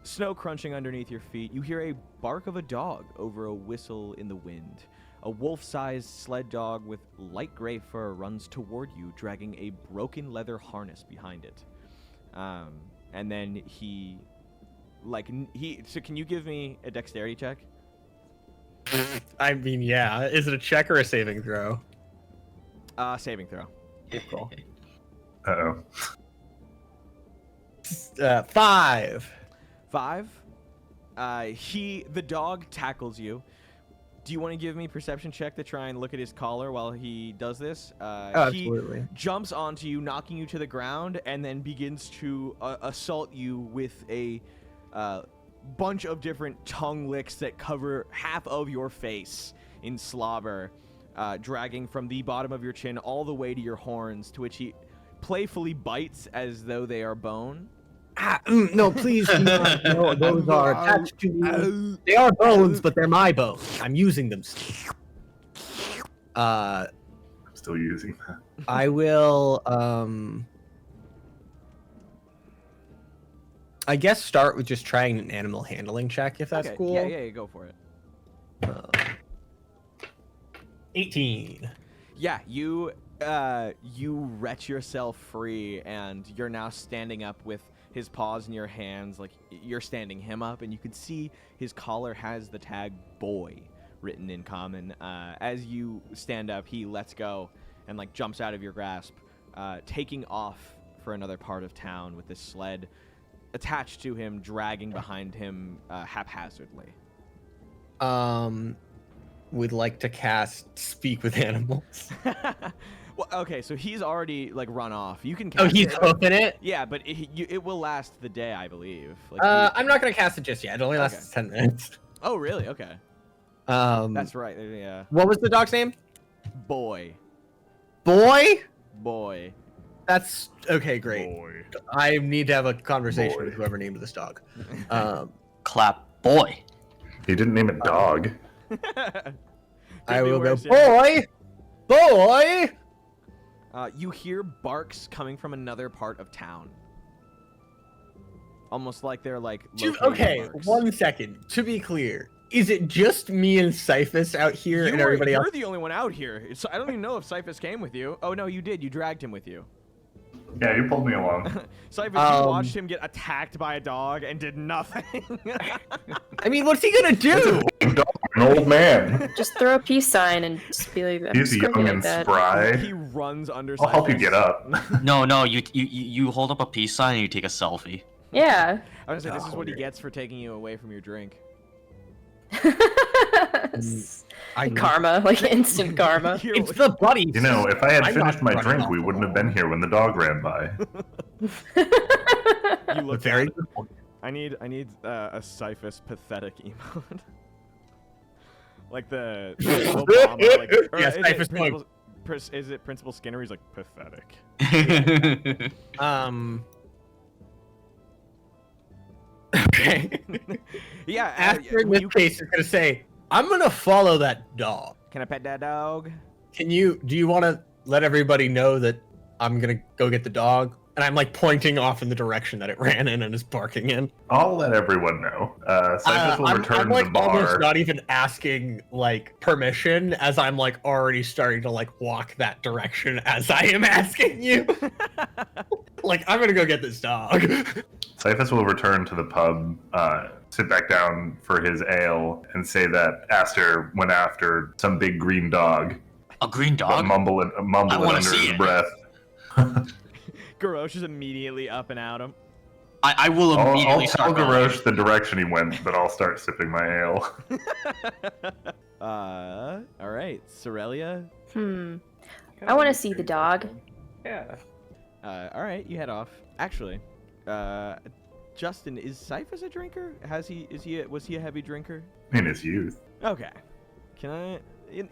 snow crunching underneath your feet, you hear a bark of a dog over a whistle in the wind. A wolf-sized sled dog with light gray fur runs toward you, dragging a broken leather harness behind it. And then so can you give me a dexterity check? I mean, yeah. Is it a check or a saving throw? Saving throw. Cool. Uh-oh. 5. 5. The dog tackles you. Do you want to give me a perception check to try and look at his collar while he does this? Absolutely. He jumps onto you, knocking you to the ground, and then begins to assault you with a bunch of different tongue licks that cover half of your face in slobber, dragging from the bottom of your chin all the way to your horns, to which he playfully bites as though they are bone. No, please do not. No, those are attached to me. They are bones, but they're my bones. I'm using them still. I'm still using that. I will, I guess start with just trying an animal handling check, if that's Okay, cool. Yeah, go for it. 18. Yeah, you wrench yourself free, and you're now standing up with his paws in your hands, like you're standing him up, and you can see his collar has the tag "boy" written in common. As you stand up, he lets go and like jumps out of your grasp, taking off for another part of town with this sled attached to him, dragging behind him haphazardly. Would like to cast Speak with Animals. Well, okay, so he's already like run off. You can. Oh, Cast he's it. hoofing it? Yeah, but it will last the day, I believe. Like, I'm not gonna cast it just yet. It only lasts 10 minutes. Oh, really? Okay. That's right. Yeah. What was the dog's name? Boy. Boy? That's okay, great. Boy. I need to have a conversation Boy. with whoever named this dog. Clap boy. He didn't name it dog. I will go, worse, yeah. boy, You hear barks coming from another part of town. Almost like they're like. Okay, barks. 1 second. To be clear, is it just me and Cyphus out here and everybody else? You're the only one out here. I don't even know if Cyphus came with you. Oh no, you did. You dragged him with you. Yeah, you pulled me along. Cyphus, you watched him get attacked by a dog and did nothing. I mean, what's he gonna do? Big dog, an old man. Just throw a peace sign and just be like, I'm He's just gonna young be and like that. spry. He runs under. I'll help you Cyphus. get up. No, you hold up a peace sign and you take a selfie. Yeah. I was gonna say this is what he gets for taking you away from your drink. Karma, like instant karma. It's the buddy. You know, if I had I'm finished not my running drink, off we the wouldn't have wall. been here when the dog ran by. You look Very down. good point. I need a Cyphus pathetic emote. Like the Obama, like, or Yeah, is it Cyphus Principal, is it Principal Skinner? He's like pathetic. Okay. Yeah. Aster in when this you- case is gonna say, "I'm gonna follow that dog." Can I pet that dog? Do you want to let everybody know that I'm gonna go get the dog? And I'm like pointing off in the direction that it ran in and is barking in. I'll let everyone know. Cyphus will return I'm to like the bar. almost not even asking like permission, as I'm like already starting to like walk that direction as I am asking you. Like, I'm gonna go get this dog. Cyphus will return to the pub, sit back down for his ale, and say that Aster went after some big green dog. A green But dog? mumble it wanna under see his it. breath. Garosh is immediately up and at him. I will I'll immediately tell start running. Garosh the direction he went, but I'll start sipping my ale. All right, Cerelia. I want to see the dog. Yeah. All right, you head off. Actually, Justin, is Cyphus a drinker? Was he a heavy drinker? In his youth. Okay. Can I?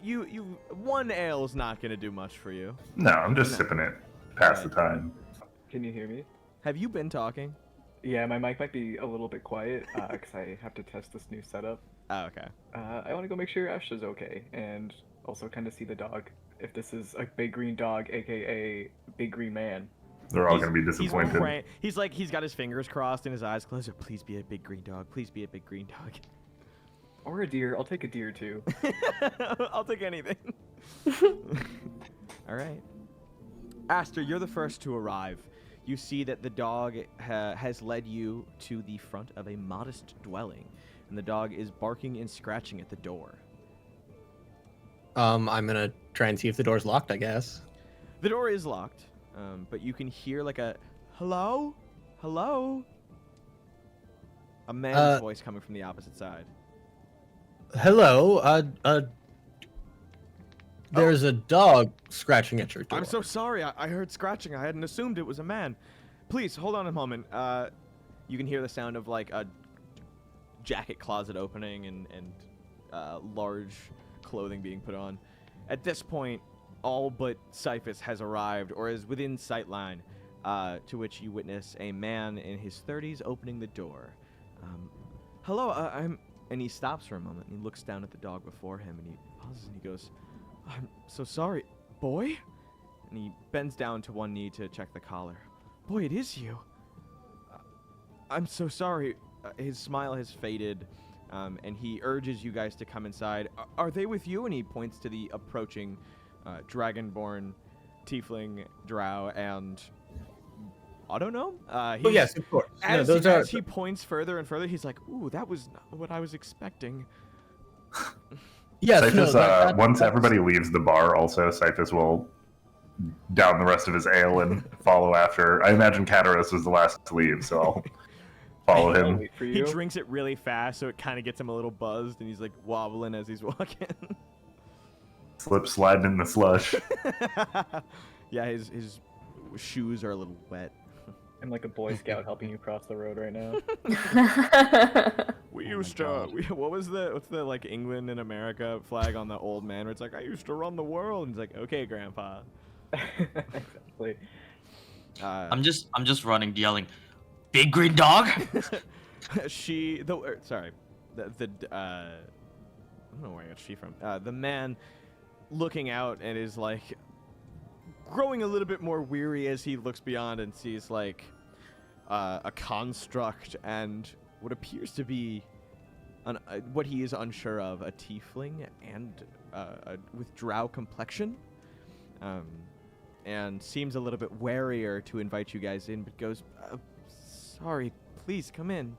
You one ale is not gonna do much for you. No, I'm just sipping it. Pass the time. Can you hear me? Have you been talking? Yeah, my mic might be a little bit quiet because I have to test this new setup. Oh, okay. I want to go make sure Ash okay, and also kind of see the dog. If this is a big green dog, aka big green man. They're all going to be disappointed. He's like, he's got his fingers crossed and his eyes closed. Oh, please be a big green dog. Please be a big green dog. Or a deer. I'll take a deer too. I'll take anything. All right. Aster, you're the first to arrive. You see that the dog has led you to the front of a modest dwelling, and the dog is barking and scratching at the door. I'm gonna try and see if the door's locked, I guess. The door is locked, but you can hear like a hello, hello, a man's voice coming from the opposite side. Hello, there's a dog scratching at your door. I'm so sorry. I heard scratching. I hadn't assumed it was a man. Please hold on a moment. You can hear the sound of like a jacket closet opening and large clothing being put on. At this point, all but Cyphus has arrived or is within sightline, to which you witness a man in his 30s opening the door. Hello, and he stops for a moment and he looks down at the dog before him and he pauses and he goes, I'm so sorry, boy? And he bends down to one knee to check the collar. Boy, it is you. I'm so sorry. His smile has faded, and he urges you guys to come inside. Are they with you? And he points to the approaching dragonborn, tiefling, drow, and autognome. Oh yes, of course. As he points further and further, he's like, "Ooh, that was not what I was expecting." Yes, Cyphus, once everybody leaves the bar, also Cyphus will down the rest of his ale and follow after. I imagine Kataros was the last to leave, so I'll follow I'll him. wait for He you. drinks it really fast, so it kind of gets him a little buzzed, and he's like wobbling as he's walking. Slip sliding in the slush. Yeah, his shoes are a little wet. I'm like a Boy Scout helping you cross the road right now. We Oh used my to. God. What's the like England and America flag on the old man? Where it's like, I used to run the world. And he's like, okay, Grandpa. Exactly. I'm just running, yelling, "Big green dog!" I don't know where I got she from. The man looking out and is like, growing a little bit more weary as he looks beyond and sees like a construct and what appears to be what he is unsure of, a tiefling and with drow complexion, and seems a little bit warier to invite you guys in, but goes, sorry, please come in.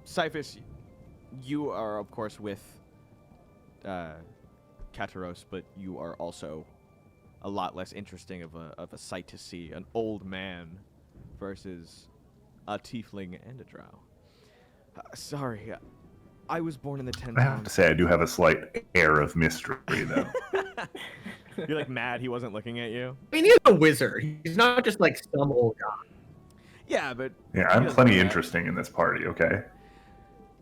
Cyphus, you are of course with Kataros, but you are also a lot less interesting of a sight to see. An old man versus a tiefling and a drow. Sorry, I was born in the 10 I have to say, I do have a slight air of mystery, though. You're like mad he wasn't looking at you? I mean, he's a wizard. He's not just like some old guy. Yeah, but... Yeah, I'm plenty interesting in this party, okay?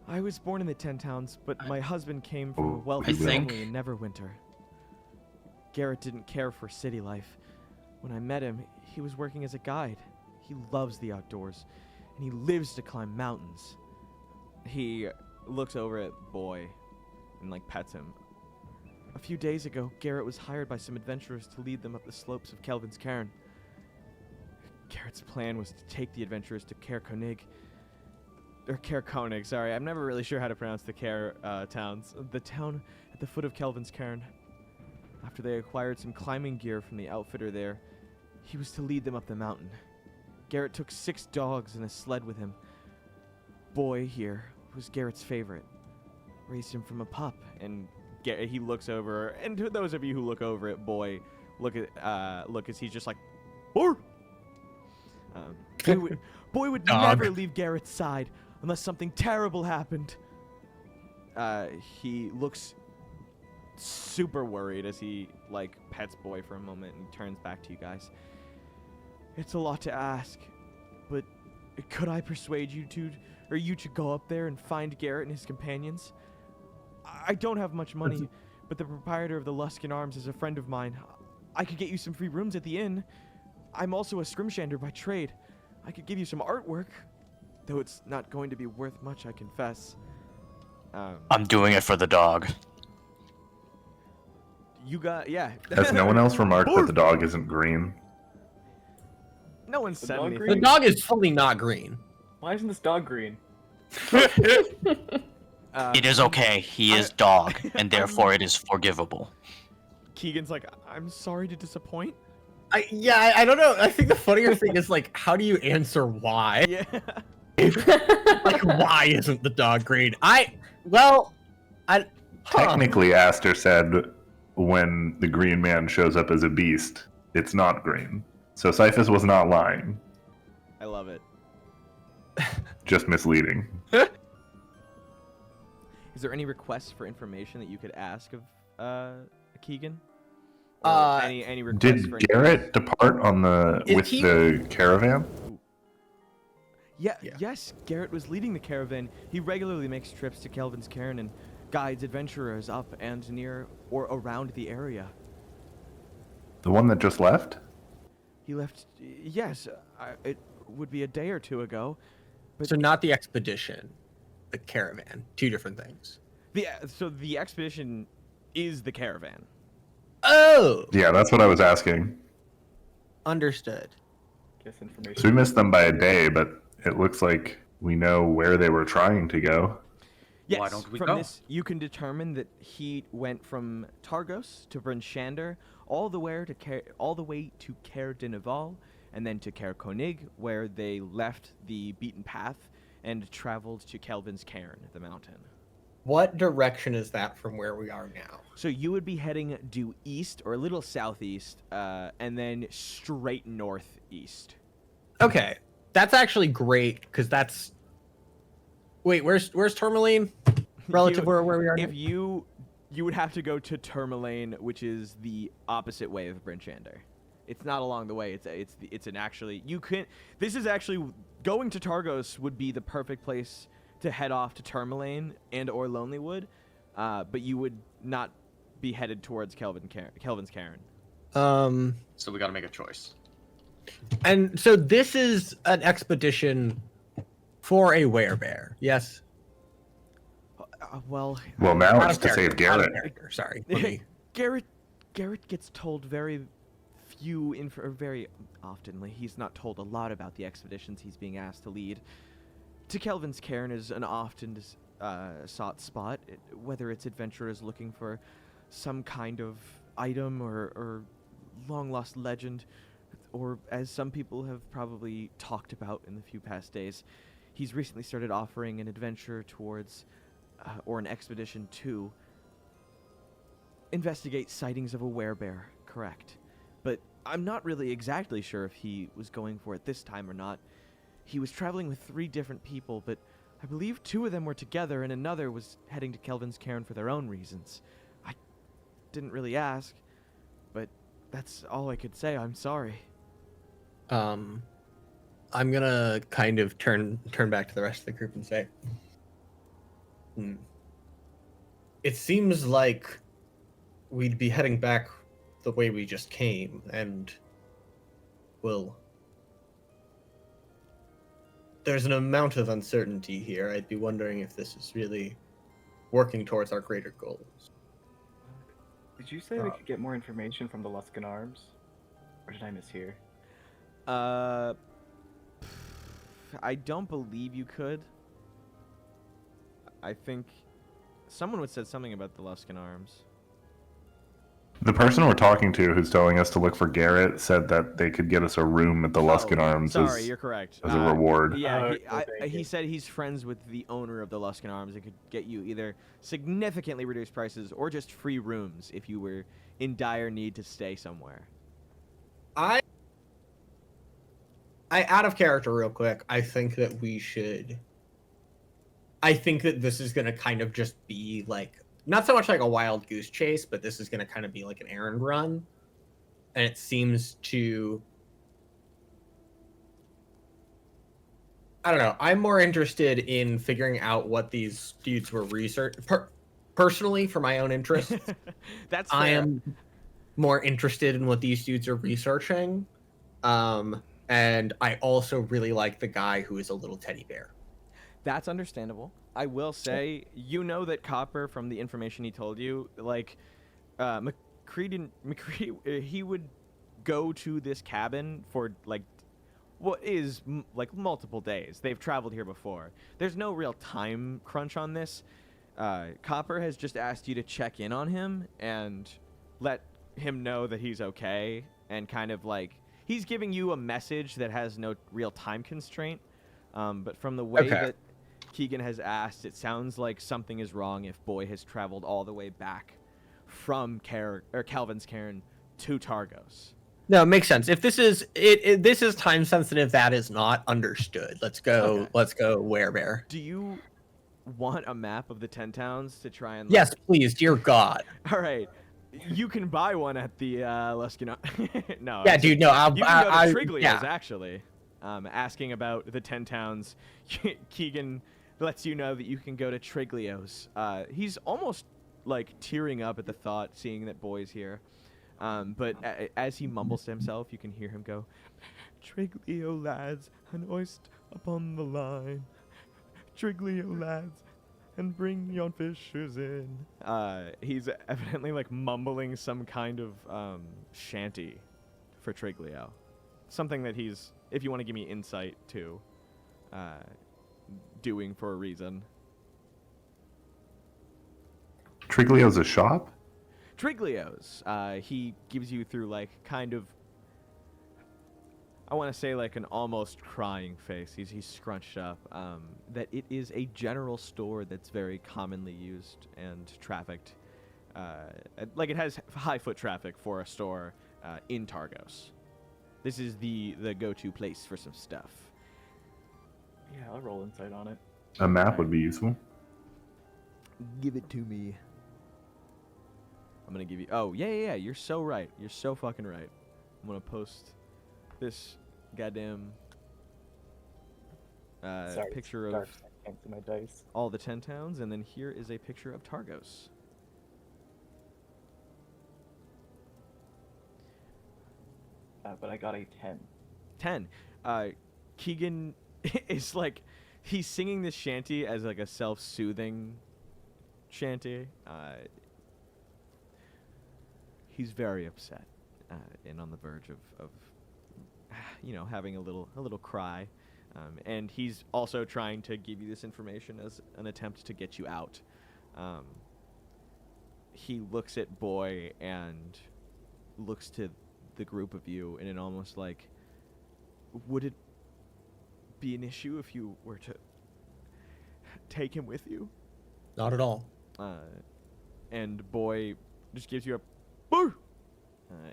I was born in the 10 Towns, but my husband came from a Oh, wealthy I think- family in Neverwinter. Garrett didn't care for city life. When I met him, he was working as a guide. He loves the outdoors, and he lives to climb mountains. He looks over at Boy and like pets him. A few days ago, Garrett was hired by some adventurers to lead them up the slopes of Kelvin's Cairn. Garrett's plan was to take the adventurers to Cair Konig, sorry. I'm never really sure how to pronounce the Cair towns. The town at the foot of Kelvin's Cairn. After they acquired some climbing gear from the outfitter there, he was to lead them up the mountain. Garrett took 6 dogs and a sled with him. Boy here was Garrett's favorite. Raised him from a pup, and he looks over, and to those of you who look over at Boy, look as he's just like, Boy! Boy would never leave Garrett's side unless something terrible happened. He looks super worried as he like pets Boy for a moment and turns back to you guys. It's a lot to ask, but could I persuade you to go up there and find Garrett and his companions? I don't have much money, but the proprietor of the Luskan Arms is a friend of mine. I could get you some free rooms at the inn. I'm also a scrimshander by trade. I could give you some artwork, though it's not going to be worth much, I confess. I'm doing it for the dog. You got, yeah. Has no one else remarked that the dog isn't green? No one said dog anything. The dog is fully not green. Why isn't this dog green? It is okay. He is dog, and therefore it is forgivable. Keegan's like, I'm sorry to disappoint. I don't know. I think the funnier thing is like, how do you answer why? Yeah. Like, why isn't the dog green? Technically, Aster said when the green man shows up as a beast, it's not green. So Cyphus was not lying. I love it. Just misleading. Is there any requests for information that you could ask of Keegan? Any requests Did for Garrett depart on the caravan? Yeah, yes, Garrett was leading the caravan. He regularly makes trips to Kelvin's Cairn and guides adventurers up and near or around the area. The one that just left? He left, yes, it would be a day or two ago. But So not the expedition, the caravan. 2 different things. So the expedition is the caravan. Oh! Yeah, that's what I was asking. Understood. Guess information. So we missed them by a day, but it looks like we know where they were trying to go. Yes, Why don't we from go? this you can determine that he went from Targos to Bryn Shander, all the way to Cair Dinaval, and then to Cair Konig, where they left the beaten path and traveled to Kelvin's Cairn, the mountain. What direction is that from where we are now? So you would be heading due east or a little southeast, and then straight northeast. Okay, that's actually great because that's. Wait, where's Tourmaline? Relative where we are now? If you would have to go to Tourmaline, which is the opposite way of Bryn Shander. It's not along the way. It's an actually you can. This is actually going to Targos would be the perfect place to head off to Tourmaline and or Lonelywood, but you would not be headed towards Kelvin's Cairn. So we gotta make a choice. And so this is an expedition for a werebear, yes? Well, now Out it's of to save character, out of Garrett. character, sorry. Let me- Garrett gets told very very oftenly. He's not told a lot about the expeditions he's being asked to lead. To Kelvin's cairn is an often sought spot, whether it's adventurers looking for some kind of item or long-lost legend, or as some people have probably talked about in the few past days, he's recently started offering an adventure towards, or an expedition to, investigate sightings of a werebear, correct. But I'm not really exactly sure if he was going for it this time or not. He was traveling with 3 different people, but I believe 2 of them were together and another was heading to Kelvin's cairn for their own reasons. I didn't really ask, but that's all I could say. I'm sorry. I'm gonna kind of turn back to the rest of the group and say, it seems like we'd be heading back the way we just came, and there's an amount of uncertainty here. I'd be wondering if this is really working towards our greater goals. Did you say we could get more information from the Luskan Arms? Or did I mishear? I don't believe you could. I think someone would said something about the Luskan Arms. The person we're talking to who's telling us to look for Garrett said that they could get us a room at the Luskan Arms Sorry, you're correct. as a reward. Yeah, thank he you. said he's friends with the owner of the Luskan Arms and could get you either significantly reduced prices or just free rooms if you were in dire need to stay somewhere. I out of character real quick, I think that this is going to kind of just be like, not so much like a wild goose chase, but this is going to kind of be like an errand run. And it seems to, I don't know, I'm more interested in figuring out what these dudes were personally, for my own interest. That's fair. I am more interested in what these dudes are researching. And I also really like the guy who is a little teddy bear. That's understandable. I will say, you know that Copper, from the information he told you, like, McCree, he would go to this cabin for, like, what is, like, multiple days. They've traveled here before. There's no real time crunch on this. Copper has just asked you to check in on him and let him know that he's okay, and kind of, like, he's giving you a message that has no real time constraint, but from the way that Keegan has asked, it sounds like something is wrong if Boy has traveled all the way back from Calvin's cairn to Targos. No, it makes sense. If this is this is time sensitive, that is not understood. Let's go. Okay. Let's go. Werebear. Do you want a map of the 10 towns to try and? Yes, please, dear God. All right. You can buy one at the Luskan. No. Yeah, dude. No, You can go to Triglio's actually. Asking about the 10 towns, Keegan lets you know that you can go to Triglio's. He's almost like tearing up at the thought, seeing that Boy's here. But as he mumbles to himself, you can hear him go, "Triglio lads, and hoist upon the line. Triglio lads, and bring yon fishers in." He's evidently like mumbling some kind of shanty for Triglio. Something that he's, if you want to give me insight to, doing for a reason. Triglio's a shop? Triglio's. He gives you through like kind of, I want to say like an almost crying face. He's scrunched up. That it is a general store that's very commonly used and trafficked. Like it has high foot traffic for a store in Targos. This is the go-to place for some stuff. Yeah, I'll roll insight on it. A map would be useful. Give it to me. I'm gonna give you. Oh yeah. You're so right. You're so fucking right. I'm gonna post this goddamn Sorry, picture dark, of I can't see my dice. all the 10 towns, and then here is a picture of Targos. But I got a 10. 10. Keegan is like, he's singing this shanty as like a self-soothing shanty. He's very upset and on the verge of having a little cry. And he's also trying to give you this information as an attempt to get you out. He looks at Boy and looks to the group of you, and it almost like, would it be an issue if you were to take him with you? Not at all. And Boy just gives you a boo,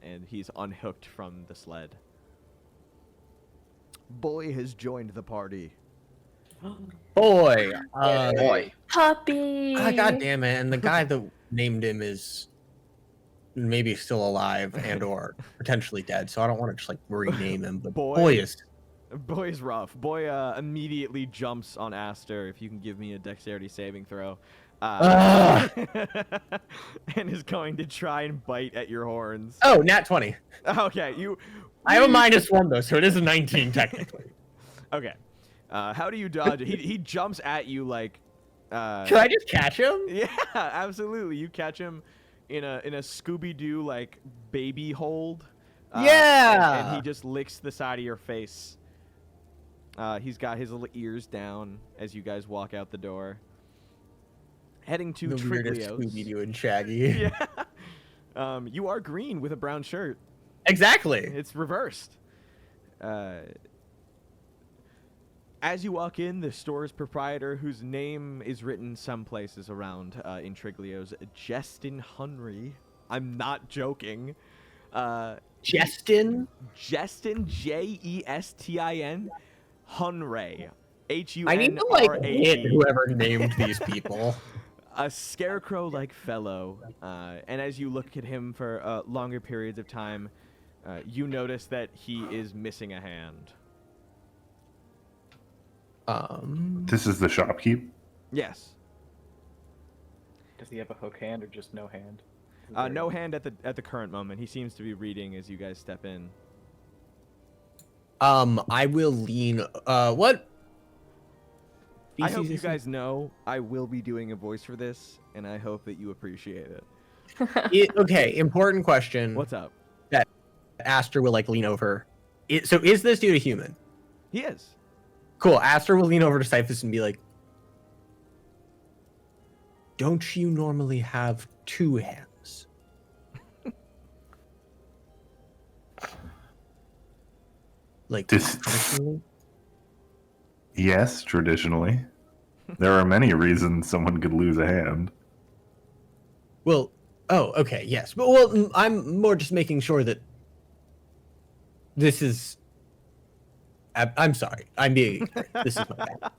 and he's unhooked from the sled. Boy has joined the party. Boy. Boy. Puppy. God damn it. And the guy that named him is maybe still alive and or potentially dead, so I don't want to just like rename him, but Boy's rough. Boy immediately jumps on Aster. If you can give me a dexterity saving throw. And is going to try and bite at your horns. Oh, nat 20. Okay, I have a -1 though, so it is a 19 technically. Okay. How do you dodge it? He jumps at you like Can I just catch him? Yeah, absolutely. You catch him in a Scooby-Doo like baby hold. And he just licks the side of your face. He's got his little ears down as you guys walk out the door. Heading to the weirdest Triglios. Scooby-Doo and Shaggy. Yeah. You are green with a brown shirt. Exactly. It's reversed. As you walk in, the store's proprietor, whose name is written some places around in Triglios, Jestin Hunry. I'm not joking. Jestin? Jestin, Jestin, Hunray. Hunray. I need to like hit whoever named these people. A scarecrow-like fellow, and as you look at him for longer periods of time, you notice that he is missing a hand. This is the shopkeep? Yes. Does he have a hook hand or just no hand? No hand at the current moment. He seems to be reading as you guys step in. I will lean. What? I hope you guys know I will be doing a voice for this, and I hope that you appreciate it. Okay, important question. What's up? That Aster will like lean over. So is this dude a human? He is. Cool. Aster will lean over to Cyphus and be like, "Don't you normally have 2 hands?" Like traditionally? Yes, traditionally. There are many reasons someone could lose a hand. Well, oh, okay, yes. But well, I'm more just making sure that this is. I'm sorry. I'm being ignorant. This is my bad.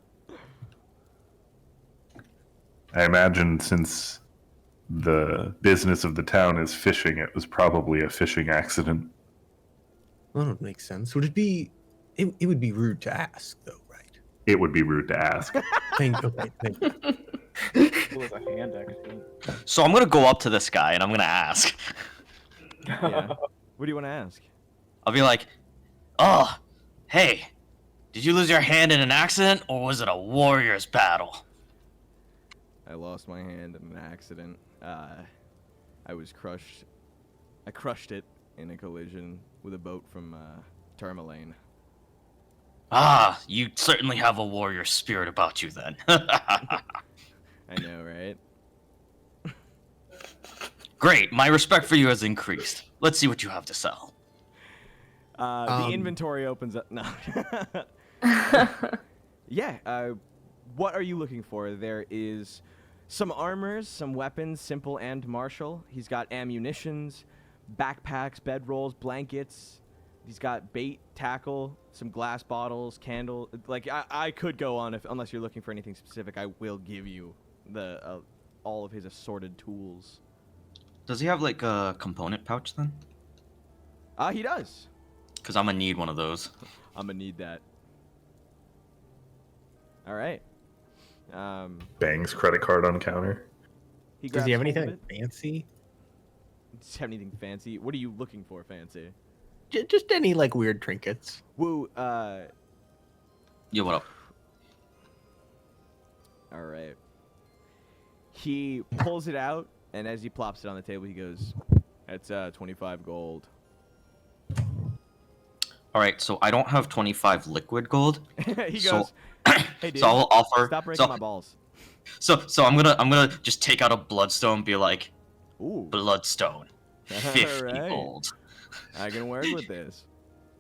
I imagine since the business of the town is fishing, it was probably a fishing accident. Well, that would make sense. Would it be? It would be rude to ask, though, right? It would be rude to ask. Thank you. Cool as a hand accident. So I'm gonna go up to this guy and I'm gonna ask. Yeah. What do you want to ask? I'll be like, "Oh, hey, did you lose your hand in an accident or was it a warrior's battle?" I lost my hand in an accident. I was crushed. I crushed it in a collision with a boat from Tourmaline. Ah, you certainly have a warrior spirit about you then. I know, right? Great, my respect for you has increased. Let's see what you have to sell. The inventory opens up. No. Yeah. What are you looking for? There is some armors, some weapons, simple and martial. He's got ammunitions, backpacks, bedrolls, blankets. He's got bait, tackle, some glass bottles, candle. Like I could go on unless you're looking for anything specific. I will give you the all of his assorted tools. Does he have like a component pouch then? He does. Because I'm gonna need one of those. I'm gonna need that. All right. Bangs credit card on counter. Does he have grabs hold of anything it. fancy? Does he have anything fancy? What are you looking for, fancy? Just any like weird trinkets. Woo. Yo, what up? All right. He pulls it out, and as he plops it on the table, he goes, "That's 25 gold." All right, so I don't have 25 liquid gold. He so, goes, "Hey, dude, so I'll offer. stop breaking So, my balls." so I'm gonna just take out a bloodstone and be like, Ooh, bloodstone, 50 Alright. gold. I can work with this.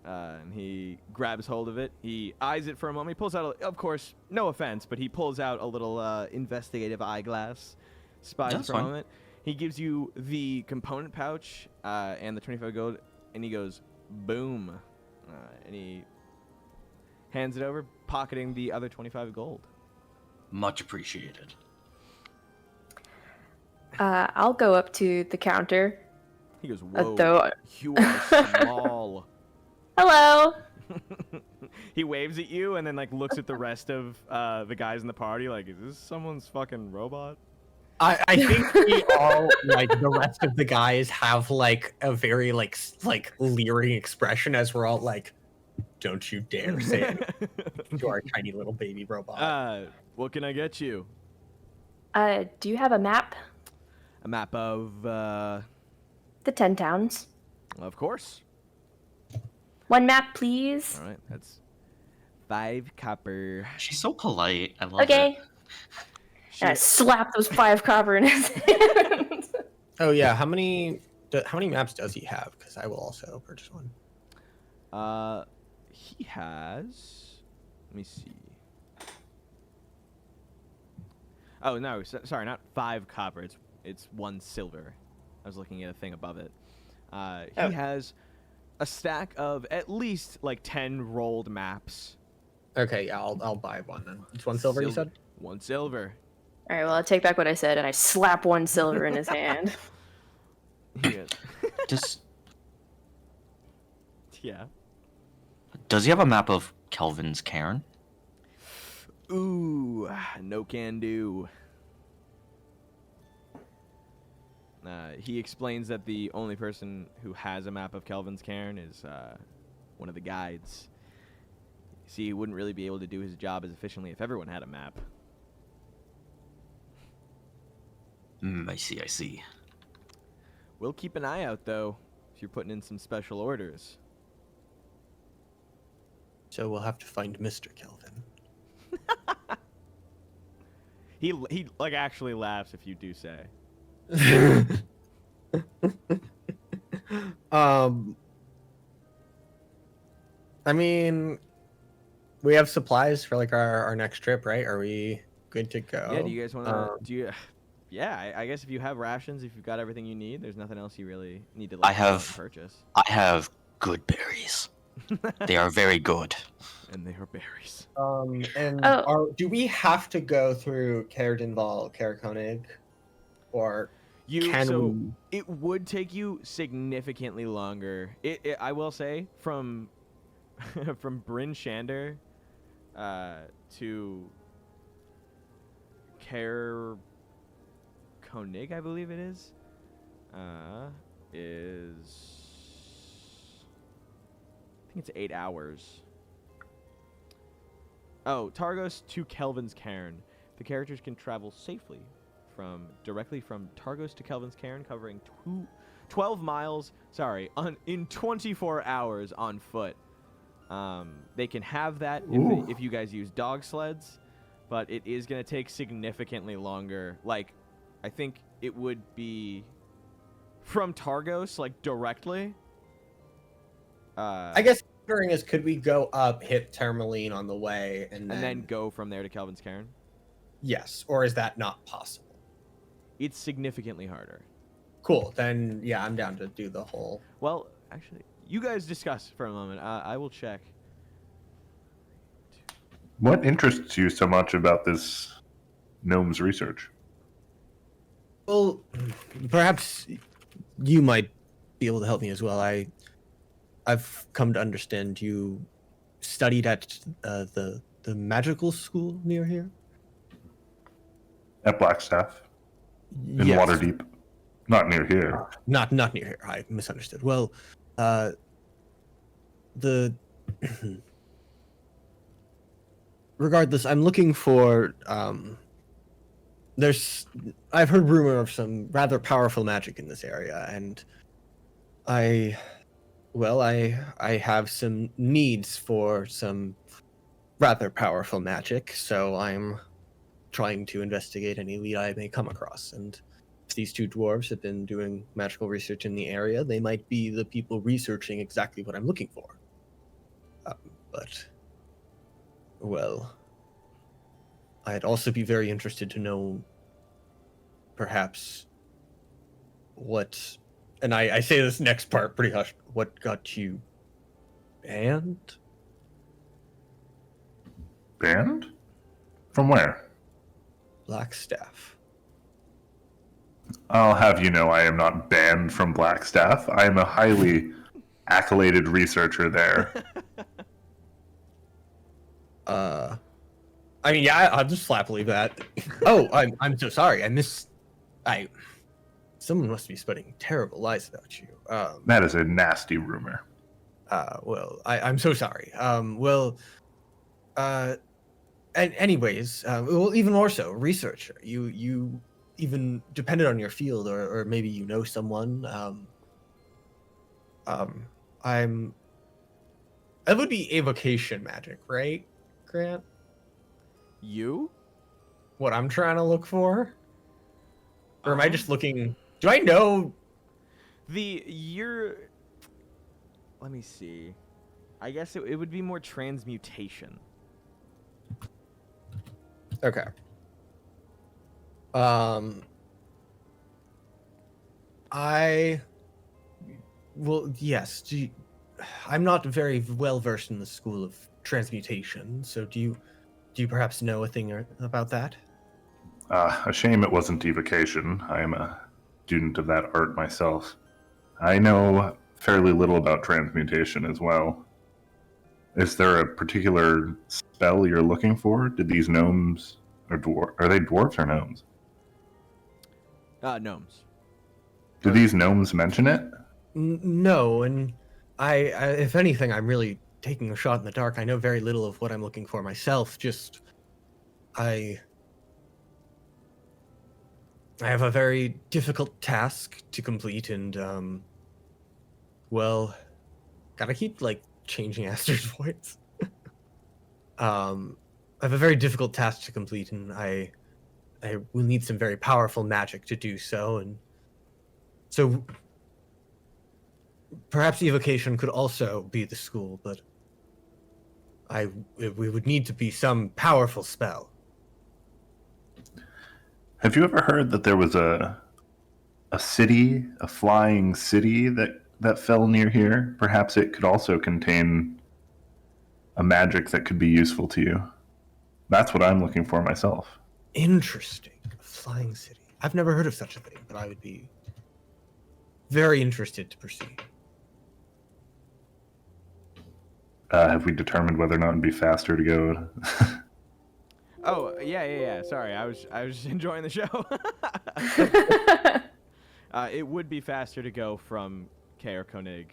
And he grabs hold of it. He eyes it for a moment. He pulls out, of course, no offense, but he pulls out a little investigative eyeglass, spies That's for a fine. moment. He gives you the component pouch and the 25 gold, and he goes, boom. And he hands it over, pocketing the other 25 gold. Much appreciated. I'll go up to the counter. He goes, whoa, though- you are small. Hello. He waves at you and then like looks at the rest of the guys in the party like, is this someone's fucking robot? I think we all, like, the rest of the guys have, like, a very, like leering expression as we're all like, don't you dare say it to our tiny little baby robot. What can I get you? Do you have a map? A map of, The 10 towns. of course. One map, please. All right, that's 5 copper. She's so polite. I love Okay. it. And I slap those 5 copper in his hand. Oh yeah, how many maps does he have? Because I will also purchase one. He has. Let me see. Oh no, sorry, not 5 copper. It's 1 silver. I was looking at a thing above it. He has a stack of at least like 10 rolled maps. Okay, yeah, I'll buy one then. It's 1 silver, you said? 1 silver. All right, well, I'll take back what I said, and I slap 1 silver in his hand. Does Yeah. Does he have a map of Kelvin's cairn? Ooh, no can do. He explains that the only person who has a map of Kelvin's cairn is one of the guides. See, he wouldn't really be able to do his job as efficiently if everyone had a map. I see. We'll keep an eye out, though, if you're putting in some special orders. So we'll have to find Mr. Kelvin. He like actually laughs if you do say. I mean, we have supplies for like our next trip, right? Are we good to go? Yeah, do you guys want to do you Yeah, I guess if you have rations, if you've got everything you need, there's nothing else you really need to like purchase. I have good berries. They are very good. And they are berries. Do we have to go through Caerdinval, Caerkonig, or can we? It would take you significantly longer. I will say from Bryn Shander to Caerkonig, I believe it is I think it's 8 hours. Oh, Targos to Kelvin's Cairn. The characters can travel safely directly from Targos to Kelvin's Cairn, covering 12 miles, in 24 hours on foot. They can have that if you guys use dog sleds, but it is going to take significantly longer. Like, I think it would be from Targos, like, directly. I guess wondering is, could we go up, hit Tourmaline on the way, and then go from there to Kelvin's Cairn? Yes, or is that not possible? It's significantly harder. Cool, then yeah, I'm down to do the whole... Well, actually, you guys discuss for a moment. I will check. What interests you so much about this gnome's research? Well, perhaps you might be able to help me as well. I've come to understand you studied at the magical school near here? At Blackstaff. In Yes. Waterdeep. Not near here. Not near here. I misunderstood. Well, regardless, I'm looking for I've heard rumor of some rather powerful magic in this area, and I have some needs for some rather powerful magic, so I'm trying to investigate any lead I may come across. And if these two dwarves have been doing magical research in the area, they might be the people researching exactly what I'm looking for. But, well, I'd also be very interested to know, perhaps, what, and I say this next part pretty hushed, what got you banned? Banned? From where? Blackstaff. I'll have you know I am not banned from Blackstaff. I am a highly accoladed researcher there. I mean, yeah, I'll just flat believe that. Oh, I'm so sorry. Someone must be spreading terrible lies about you. That is a nasty rumor. Well, I'm so sorry. And anyways, well, even more so, researcher. You even depended on your field, or maybe you know someone. That would be evocation magic, right, Grant? You? What I'm trying to look for? Or am I just looking? Do I know? Let me see. I guess it would be more transmutation. Okay. Yes. I'm not very well versed in the school of transmutation, so do you perhaps know a thing about that? A shame it wasn't evocation. I am a student of that art myself. I know fairly little about transmutation as well. Is there a particular spell you're looking for? Did these gnomes are they dwarves or gnomes? Gnomes. Do these gnomes mention it? No, and I, if anything, I'm really taking a shot in the dark. I know very little of what I'm looking for myself. Just, I have a very difficult task to complete, and well, gotta keep changing Aster's voice. I have a very difficult task to complete, and I will need some very powerful magic to do so, and so perhaps evocation could also be the school, but we would need to be some powerful spell. Have you ever heard that there was a city, a flying city that fell near here? Perhaps it could also contain a magic that could be useful to you. That's what I'm looking for myself. Interesting. A flying city. I've never heard of such a thing, but I would be very interested to proceed. Have we determined whether or not it'd be faster to go? Oh, yeah. Sorry, I was enjoying the show. It would be faster to go from Kaer Konig.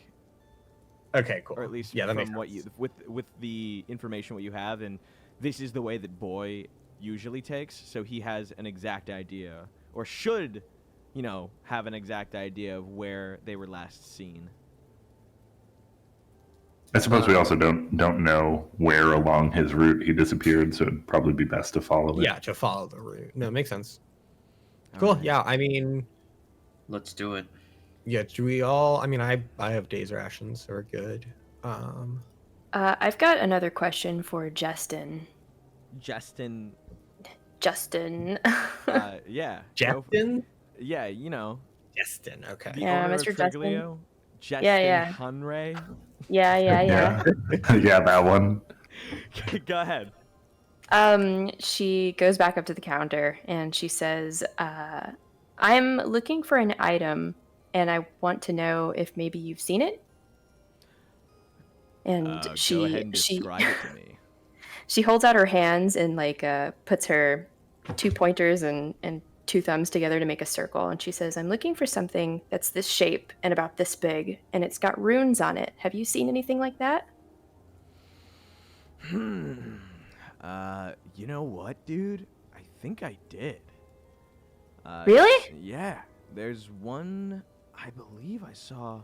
Okay, cool. Or at least that from makes what sense. you with the information what you have, and this is the way that Boy usually takes, so he has an exact idea, or should, have an exact idea of where they were last seen. I suppose we also don't know where along his route he disappeared, so it'd probably be best to follow it. Yeah, to follow the route. No, it makes sense. Cool. Right. Yeah, I mean, Let's do it. yeah. Do we all? I mean, I have days rations, so we're good. I've got another question for Justin. Justin. Yeah. Justin. Yeah, Justin. Okay. the Yeah, owner Mr. of Justin. Triglio. Justin Yeah. Hunray. Yeah. Yeah, that one. Go ahead. She goes back up to the counter and she says, I'm looking for an item and I want to know if maybe you've seen it. And Go ahead and describe it to me. she holds out her hands and puts her 2 pointers and 2 thumbs together to make a circle, and she says, I'm looking for something that's this shape and about this big, and it's got runes on it. Have you seen anything like that? You know what, dude? I think I did. Really? Yeah. There's one. I believe I saw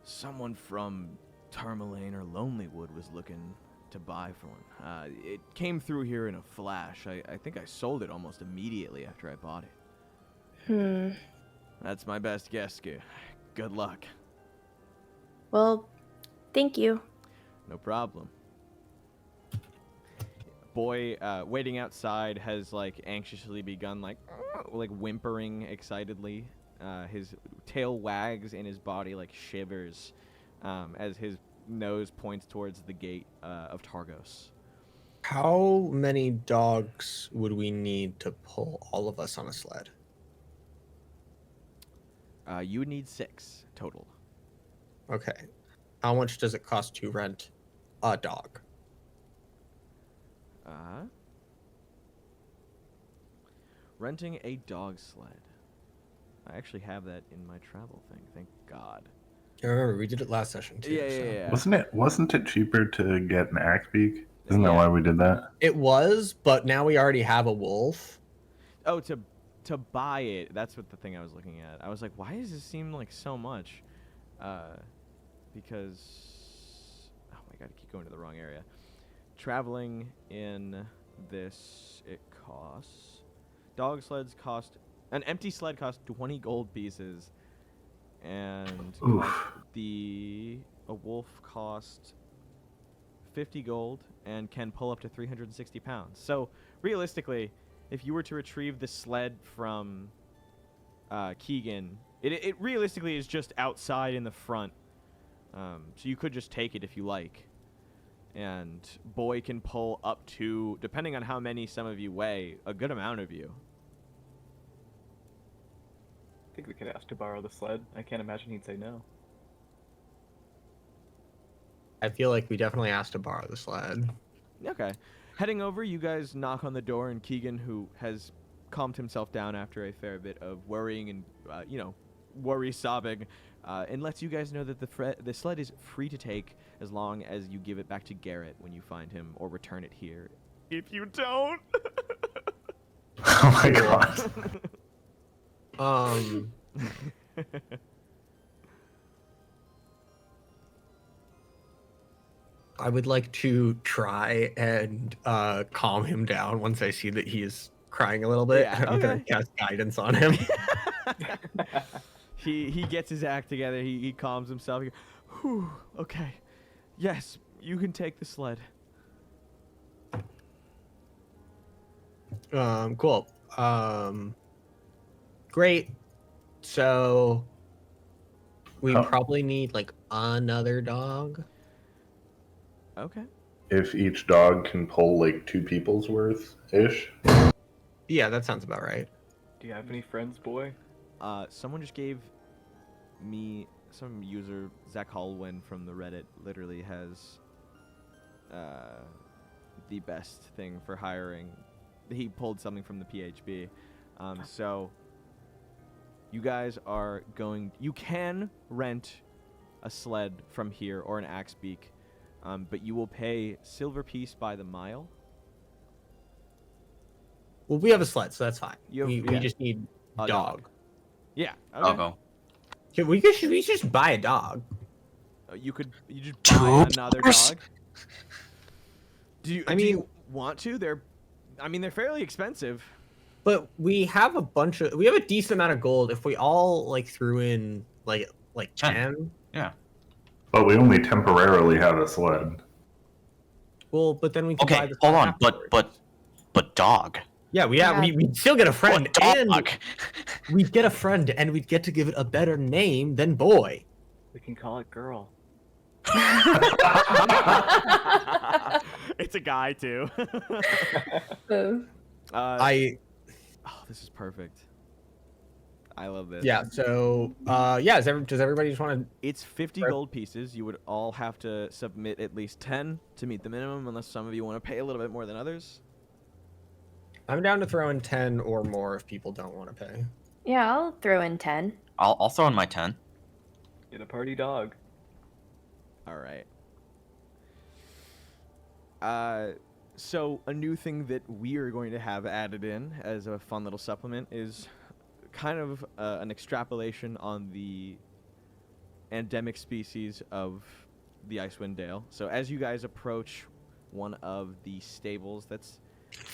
someone from Tourmaline or Lonelywood was looking to buy for one. It came through here in a flash. I think I sold it almost immediately after I bought it. That's my best guess. Good luck. Well, thank you. No problem. Boy, waiting outside has like anxiously begun like whimpering excitedly. His tail wags and his body like shivers as his nose points towards the gate of Targos. How many dogs would we need to pull all of us on a sled? You would need 6 total. Okay. How much does it cost to rent a dog? Renting a dog sled. I actually have that in my travel thing. Thank God. I remember we did it last session too. Yeah. Wasn't it cheaper to get an Axbeak? Isn't that why we did that? It was, but now we already have a wolf. Oh, to buy it. That's what the thing I was looking at. I was like, why does this seem like so much? Because oh my God, I keep going to the wrong area. Traveling in this, it costs. Dog sleds cost. An empty sled costs 20 gold pieces, and a wolf costs 50 gold and can pull up to 360 pounds. So realistically, if you were to retrieve the sled from Keegan, it realistically is just outside in the front. So you could just take it if you like. And Boy can pull up to, depending on how many some of you weigh, a good amount of you. I think we could ask to borrow the sled. I can't imagine he'd say no. I feel like we definitely asked to borrow the sled. Okay. Heading over, you guys knock on the door, and Keegan, who has calmed himself down after a fair bit of worrying and, worry sobbing, and lets you guys know that the sled is free to take as long as you give it back to Garrett when you find him or return it here. If you don't... Oh my God. I would like to try and calm him down once I see that he is crying a little bit. Yeah, I'm gonna cast guidance on him. He gets his act together. He calms himself. He goes, whew, okay. Yes, you can take the sled. Cool. Great. So we probably need like another dog. Okay. If each dog can pull like 2 people's worth ish. Yeah, that sounds about right. Do you have any friends, Boy? Someone just gave me, some user, Zach Hallwin from the Reddit, literally has the best thing for hiring. He pulled something from the PHB. So you guys are going, you can rent a sled from here or an Axbeak, but you will pay silver piece by the mile. Well, we have a sled, so that's fine. We yeah. just need a dog. Yeah. Okay. I'll go. Yeah, we just buy a dog. You just buy another dog. Do you want to? They're fairly expensive. But we have a decent amount of gold if we all like threw in like 10. Yeah. But we only temporarily have a sled. Well, but then we can buy Okay, the hold on. afterwards. But dog. Yeah, we'd still get a friend, What and dog? we'd get a friend, and we'd get to give it a better name than Boy. We can call it Girl. It's a guy too. This is perfect. I love this. Yeah. So does everybody just want to? It's 50 gold pieces. You would all have to submit at least 10 to meet the minimum, unless some of you want to pay a little bit more than others. I'm down to throw in 10 or more if people don't want to pay. Yeah, I'll throw in 10. I'll throw in my 10. Get a party dog. All right. So a new thing that we are going to have added in as a fun little supplement is kind of an extrapolation on the endemic species of the Icewind Dale. So as you guys approach one of the stables that's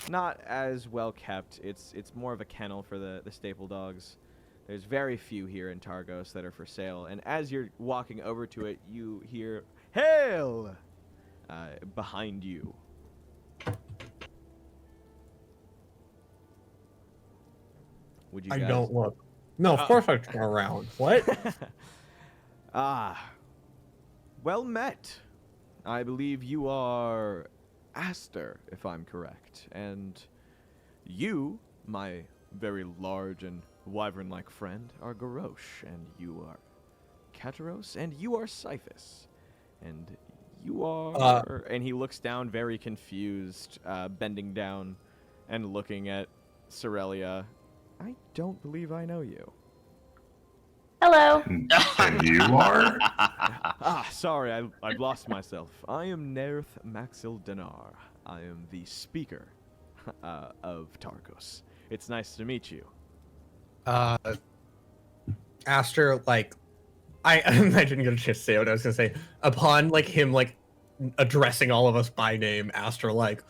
not as well kept, it's more of a kennel for the stable dogs. There's very few here in Targos that are for sale, and as you're walking over to it, you hear "Hail!" Behind you. Would you I guys... don't look. No, of course I turn around. What? Well met. I believe you are Aster, if I'm correct. And you, my very large and wyvern-like friend, are Garosh. And you are Kataros. And you are Cyphus. And you are... and he looks down very confused, bending down and looking at Cerelia. I don't believe I know you. Hello. And you are? Sorry, I've lost myself. I am Nerth Maxil Dinar. I am the speaker of Targos. It's nice to meet you. Aster, like, I didn't get a chance to say what I was gonna say. Upon like him like addressing all of us by name, Aster like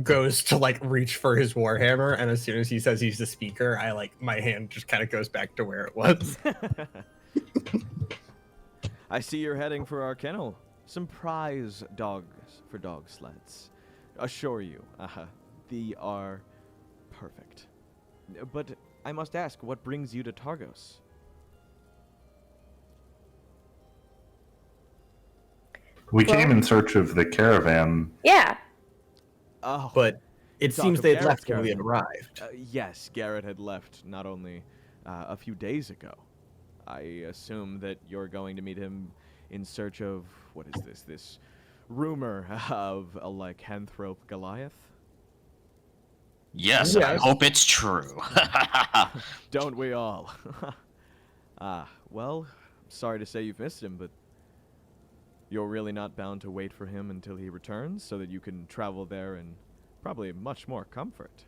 goes to like reach for his warhammer, and as soon as he says he's the speaker, I like my hand just kind of goes back to where it was. I see you're heading for our kennel. Some prize dogs for dog sleds. Assure you, they are perfect. But I must ask, what brings you to Targos? We came in search of the caravan. Yeah. Oh, But it Talk seems of they had Garrett's left when we had caravan. arrived. Yes, Garrett had left not only a few days ago. I assume that you're going to meet him in search of, what is this? This rumor of a lycanthrope Goliath? Yes, I Yes. hope it's true. Don't we all? Well, sorry to say you've missed him, but you're really not bound to wait for him until he returns so that you can travel there in probably much more comfort.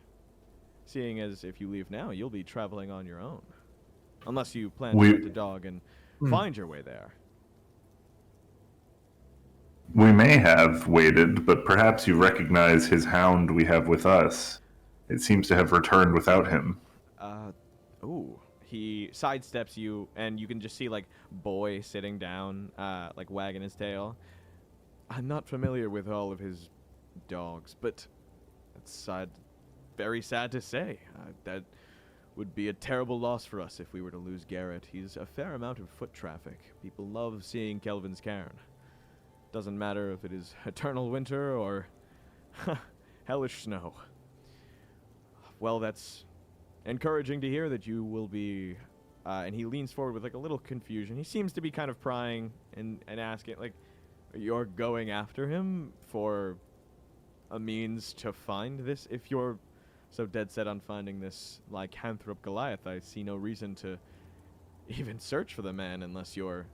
Seeing as if you leave now, you'll be traveling on your own. Unless you plan to rent a dog and find your way there. We may have waited, but perhaps you recognize his hound we have with us. It seems to have returned without him. Ooh. He sidesteps you, and you can just see, like, Boy sitting down, like, wagging his tail. I'm not familiar with all of his dogs, but it's very sad to say. That would be a terrible loss for us if we were to lose Garrett. He's a fair amount of foot traffic. People love seeing Kelvin's cairn. Doesn't matter if it is eternal winter or hellish snow. Well, that's encouraging to hear that you will be... and he leans forward with, like, a little confusion. He seems to be kind of prying and asking, like, you're going after him for a means to find this? If you're so dead set on finding this lycanthrope Goliath, I see no reason to even search for the man unless you're,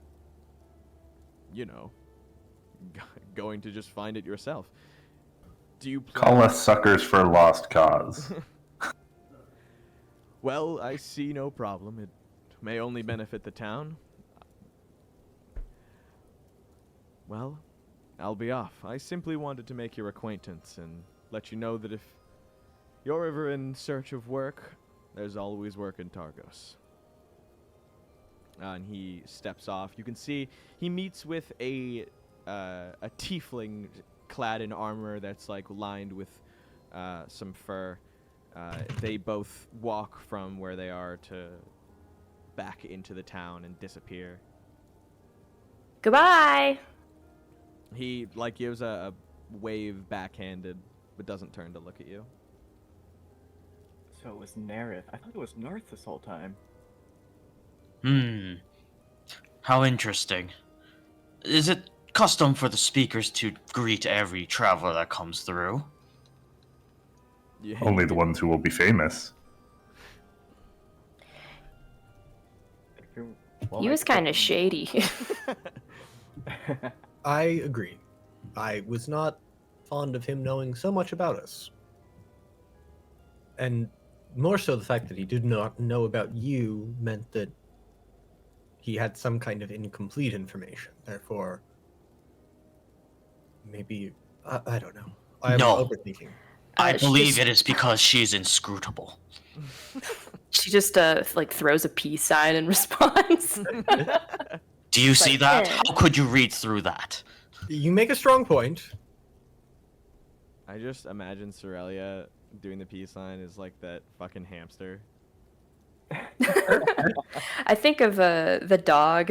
you know, going to just find it yourself. Do you Call us suckers for a lost cause. Well, I see no problem. It may only benefit the town. Well, I'll be off. I simply wanted to make your acquaintance and let you know that if you're ever in search of work, there's always work in Targos. And he steps off. You can see he meets with a tiefling clad in armor that's like lined with some fur. They both walk from where they are to back into the town and disappear. Goodbye. He like gives a wave backhanded, but doesn't turn to look at you. So it was Nerith. I thought it was North this whole time. How interesting. Is it custom for the speakers to greet every traveler that comes through? Yeah, Only the ones who will be famous. He was kind of shady. I agree. I was not fond of him knowing so much about us. And more so the fact that he did not know about you meant that he had some kind of incomplete information. Therefore, maybe I don't know. I'm No. overthinking. I she believe just- it is because she's inscrutable. She just like throws a peace sign in response. Do you see like, that? eh. How could you read through that? You make a strong point. I just imagine Cerelia doing the peace sign is like that fucking hamster. I think of the dog,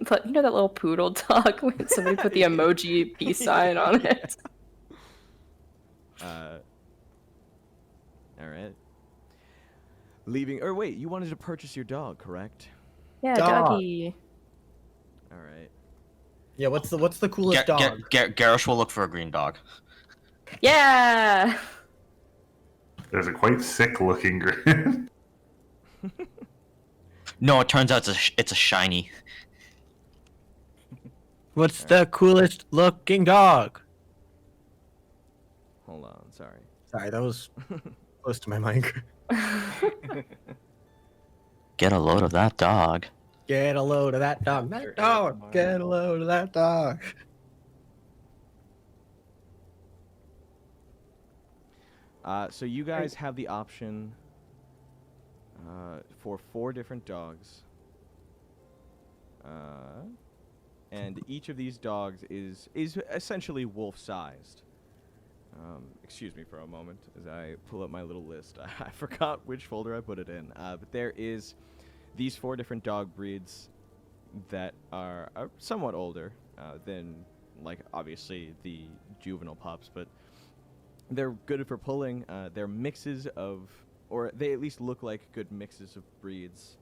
but you know that little poodle dog when somebody put the emoji peace sign on it. All right. Leaving. Or wait, you wanted to purchase your dog, correct? Yeah, Dog. doggy. All right. Yeah, what's the coolest dog? Garosh will look for a green dog. Yeah. There's a quite sick-looking grin. No, it turns out it's a shiny. What's the coolest looking dog? Hold on. Sorry. Sorry, that was close to my mic. Get a load of that dog. Get a load of that dog. That dog. Get a load of that dog. So you guys have the option for 4 different dogs. And each of these dogs is essentially wolf-sized. Excuse me for a moment as I pull up my little list. I forgot which folder I put it in. But there is these 4 different dog breeds that are somewhat older than, like, obviously the juvenile pups, but they're good for pulling. They're mixes of, or they at least look like good mixes of breeds.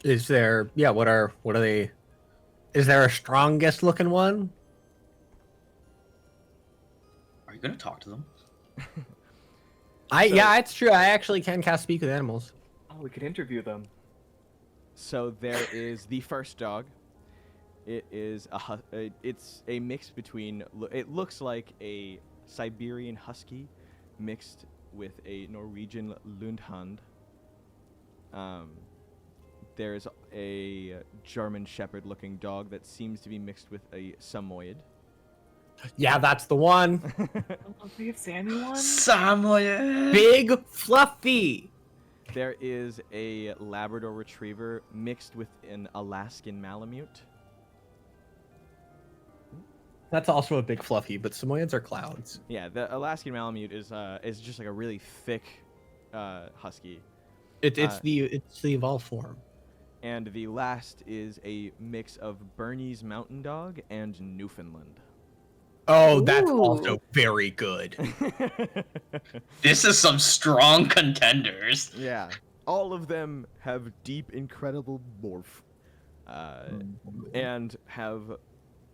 Is there? Yeah. What are they? Is there a strongest looking one? Are you gonna talk to them? Yeah, it's true. I actually can cast speak with animals. Oh, we could interview them. So there is the first dog. It is it's a mix between. It looks like a Siberian Husky mixed with a Norwegian Lundhund. There's a German Shepherd-looking dog that seems to be mixed with a Samoyed. Yeah, that's the one. Oh, we have Sammy one? Samoyed. Big fluffy. There is a Labrador Retriever mixed with an Alaskan Malamute. That's also a big fluffy, but Samoyeds are clouds. Yeah, the Alaskan Malamute is just like a really thick husky. It's the evolved form. And the last is a mix of Bernese Mountain Dog and Newfoundland. Oh, that's Ooh. also very good. This is some strong contenders. Yeah, all of them have deep, incredible morph, and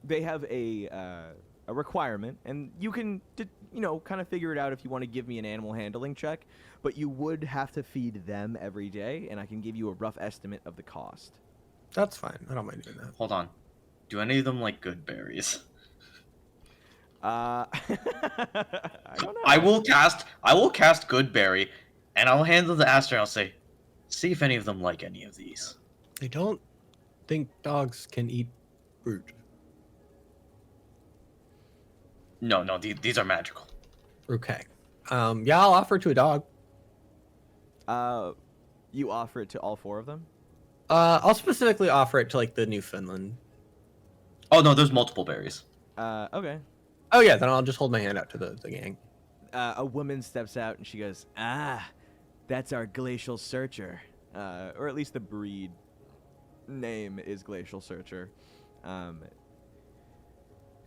they have a requirement, and you can kind of figure it out if you want to give me an animal handling check, but you would have to feed them every day, and I can give you a rough estimate of the cost. That's fine. I don't mind doing that. Hold on. Do any of them like good berries? I don't know. I will cast good berry, and I'll hand them to Aster and I'll say, see if any of them like any of these. I don't think dogs can eat fruit. No, these are magical. Okay. Yeah, I'll offer it to a dog. You offer it to all 4 of them? I'll specifically offer it to like the Newfoundland. Oh no, there's multiple berries. Okay. Oh yeah, then I'll just hold my hand out to the gang. A woman steps out and she goes, that's our glacial searcher. Or at least the breed name is glacial searcher.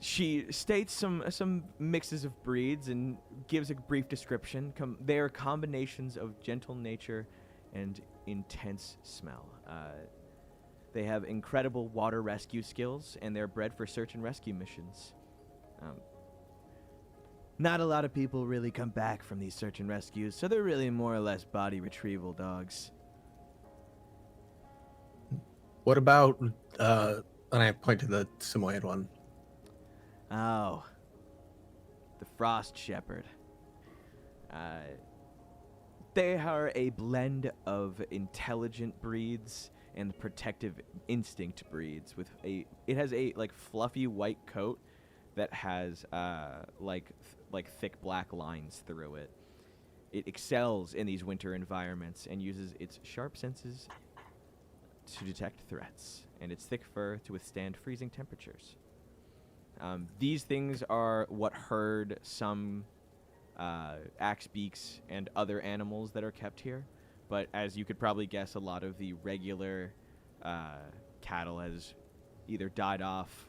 She states some mixes of breeds and gives a brief description. They are combinations of gentle nature and intense smell. They have incredible water rescue skills, and they're bred for search and rescue missions. Not a lot of people really come back from these search and rescues, so they're really more or less body retrieval dogs. What about and I point to the Samoyed one. Oh. The Frost Shepherd. They are a blend of intelligent breeds and protective instinct breeds. It has a like fluffy white coat that has like thick black lines through it. It excels in these winter environments and uses its sharp senses to detect threats, and its thick fur to withstand freezing temperatures. These things are what herd some axebeaks and other animals that are kept here, but as you could probably guess, a lot of the regular cattle has either died off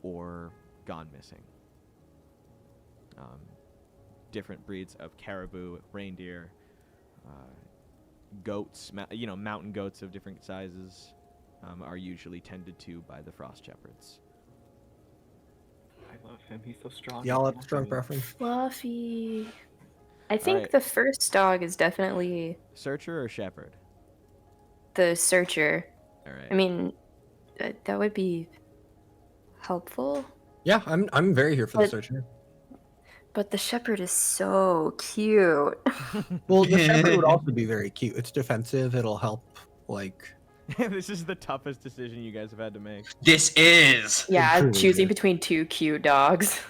or gone missing. Different breeds of caribou, reindeer, goats, mountain goats of different sizes are usually tended to by the Frost Shepherds. I love him. He's so strong. Y'all have strong preference? Fluffy. I think Alright. the first dog is definitely Searcher or Shepherd? the searcher. All right. I mean, that would be helpful. Yeah, I'm very here for the But- searcher. But the shepherd is so cute. Well, the shepherd would also be very cute. It's defensive. It'll help, like... This is the toughest decision you guys have had to make. This is. Yeah, truly choosing is. between two cute dogs.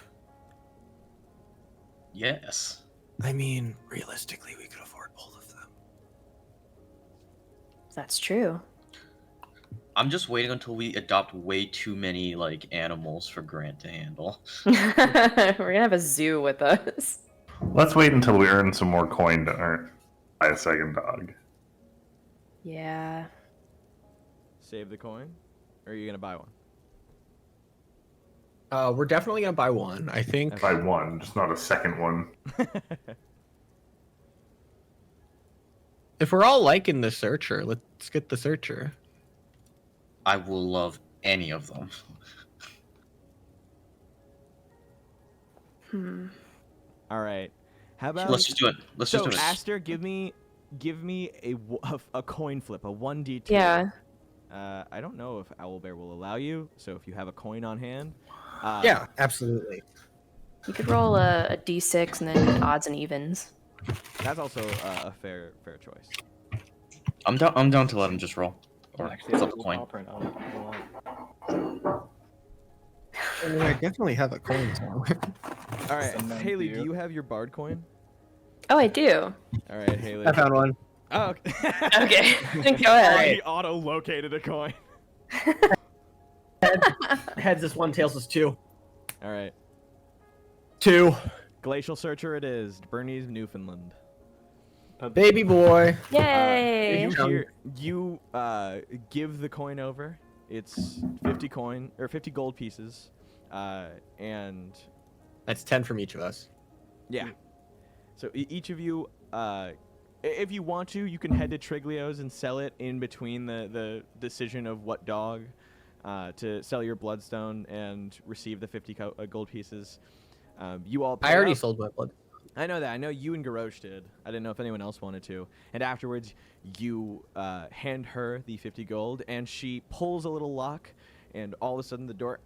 Yes. I mean, realistically, we could afford both of them. That's true. I'm just waiting until we adopt way too many like animals for Grant to handle. We're gonna have a zoo with us. Let's wait until we earn some more coin to buy a second dog. Yeah. Save the coin? Or are you going to buy one? We're definitely gonna buy one. I think. Buy one, just not a second one. If we're all liking the searcher, let's get the searcher. I will love any of them. All right. How about Let's just do it. Let's just so do it. Aster, give me a coin flip, a 1d2. Yeah. I don't know if Owlbear will allow you, so if you have a coin on hand. Yeah, absolutely. You could roll a d6 and then odds and evens. That's also a fair choice. I'm down to let him just roll. Or Actually, I flip have a a coin. popper now. I mean, I definitely have a coin somewhere. All right, And then Haley, you. do you have your bard coin? Oh, I do. All right, Haley. I found one. Oh, okay. Okay. Go ahead. He auto-located a coin. Heads is one, tails is two. All right. 2. Glacial Searcher it is. Bernese, Newfoundland. Baby boy. Yay! You give the coin over. It's 50 gold pieces, and That's 10 from each of us. yeah. So each of you, if you want to, you can head to Triglio's and sell it in between the decision of what dog to sell your bloodstone and receive the 50 gold pieces. You all. I already up. sold my blood. I know that. I know you and Garosh did. I didn't know if anyone else wanted to. And afterwards, you hand her the 50 gold, and she pulls a little lock, and all of a sudden the door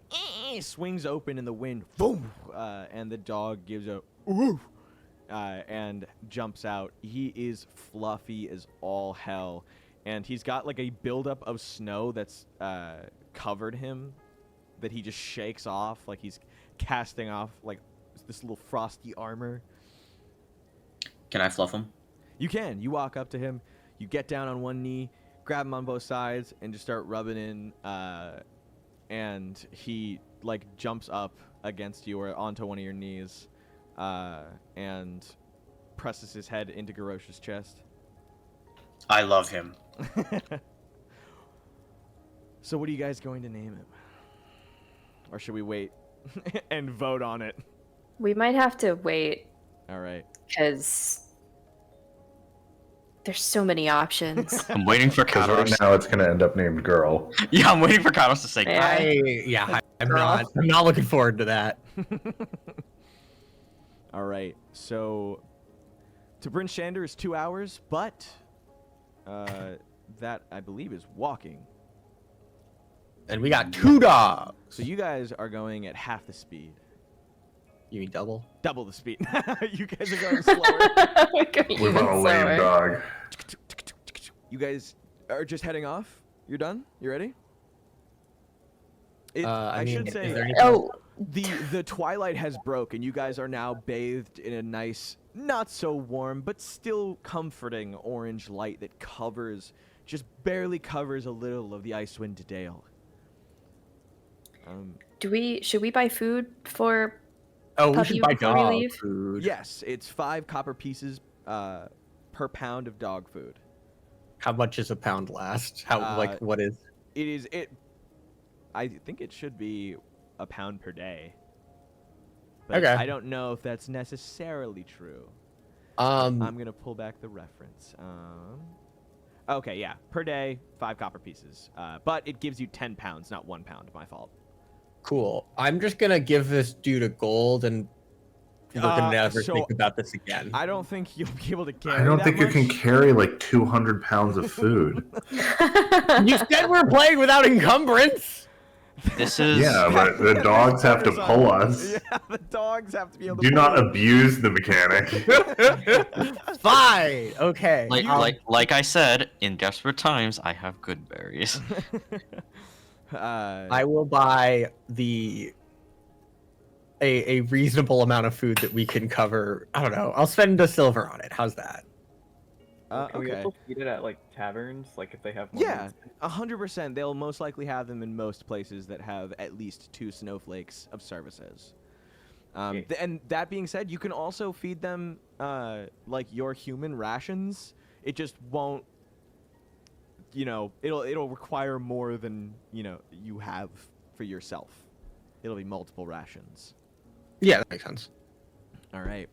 swings open in the wind. Boom! And the dog gives a woof, and jumps out. He is fluffy as all hell, and he's got like a buildup of snow that's covered him that he just shakes off, like he's casting off like this little frosty armor. Can I fluff him? You can. You walk up to him, you get down on one knee, grab him on both sides, and just start rubbing in. And he like jumps up against you or onto one of your knees, and presses his head into Garosh's chest. I love him. So what are you guys going to name him? Or should we wait and vote on it? We might have to wait All right. because there's so many options. I'm waiting for Because Kataros. right now it's going to end up named Girl. Yeah, I'm waiting for Kataros to say. Yeah. I'm not looking forward to that. All right. So to Bryn Shander is 2 hours, but that I believe is walking. And we got 2 dogs. So you guys are going at half the speed. You mean double? Double the speed. You guys are going slower. We've got a lame dog. You guys are just heading off? You're done? You ready? I mean, should is say, there anything- the twilight has broke, and you guys are now bathed in a nice, not so warm, but still comforting orange light that just barely covers a little of the Icewind Dale. Should we buy food for Oh, we puppy should buy before we dog leave? food. Yes, it's 5 copper pieces per pound of dog food. How much is a pound last? What is? I think it should be a pound per day. But Okay. I don't know if that's necessarily true. I'm gonna pull back the reference. Okay, yeah, per day, 5 copper pieces. But it gives you 10 pounds, not 1 pound. My fault. Cool. I'm just gonna give this dude a gold, and we're gonna never so think about this again. I don't think you'll be able to carry. I don't that think you can much. carry like 200 pounds of food. You said we're playing without encumbrance. This is Yeah, but the dogs have to pull us. Yeah, the dogs have to be able to. Do pull not it. abuse the mechanic. Fine. Okay. like I said, in desperate times, I have good berries. I will buy a reasonable amount of food that we can cover. I don't know. I'll spend a silver on it. How's that? Can we Okay. also feed it at like taverns, like if they have more Yeah, meats? 100%. They'll most likely have them in most places that have at least 2 snowflakes of services. And that being said, you can also feed them like your human rations. It just won't. It'll require more than you have for yourself. It'll be multiple rations. Yeah, that makes sense. All right.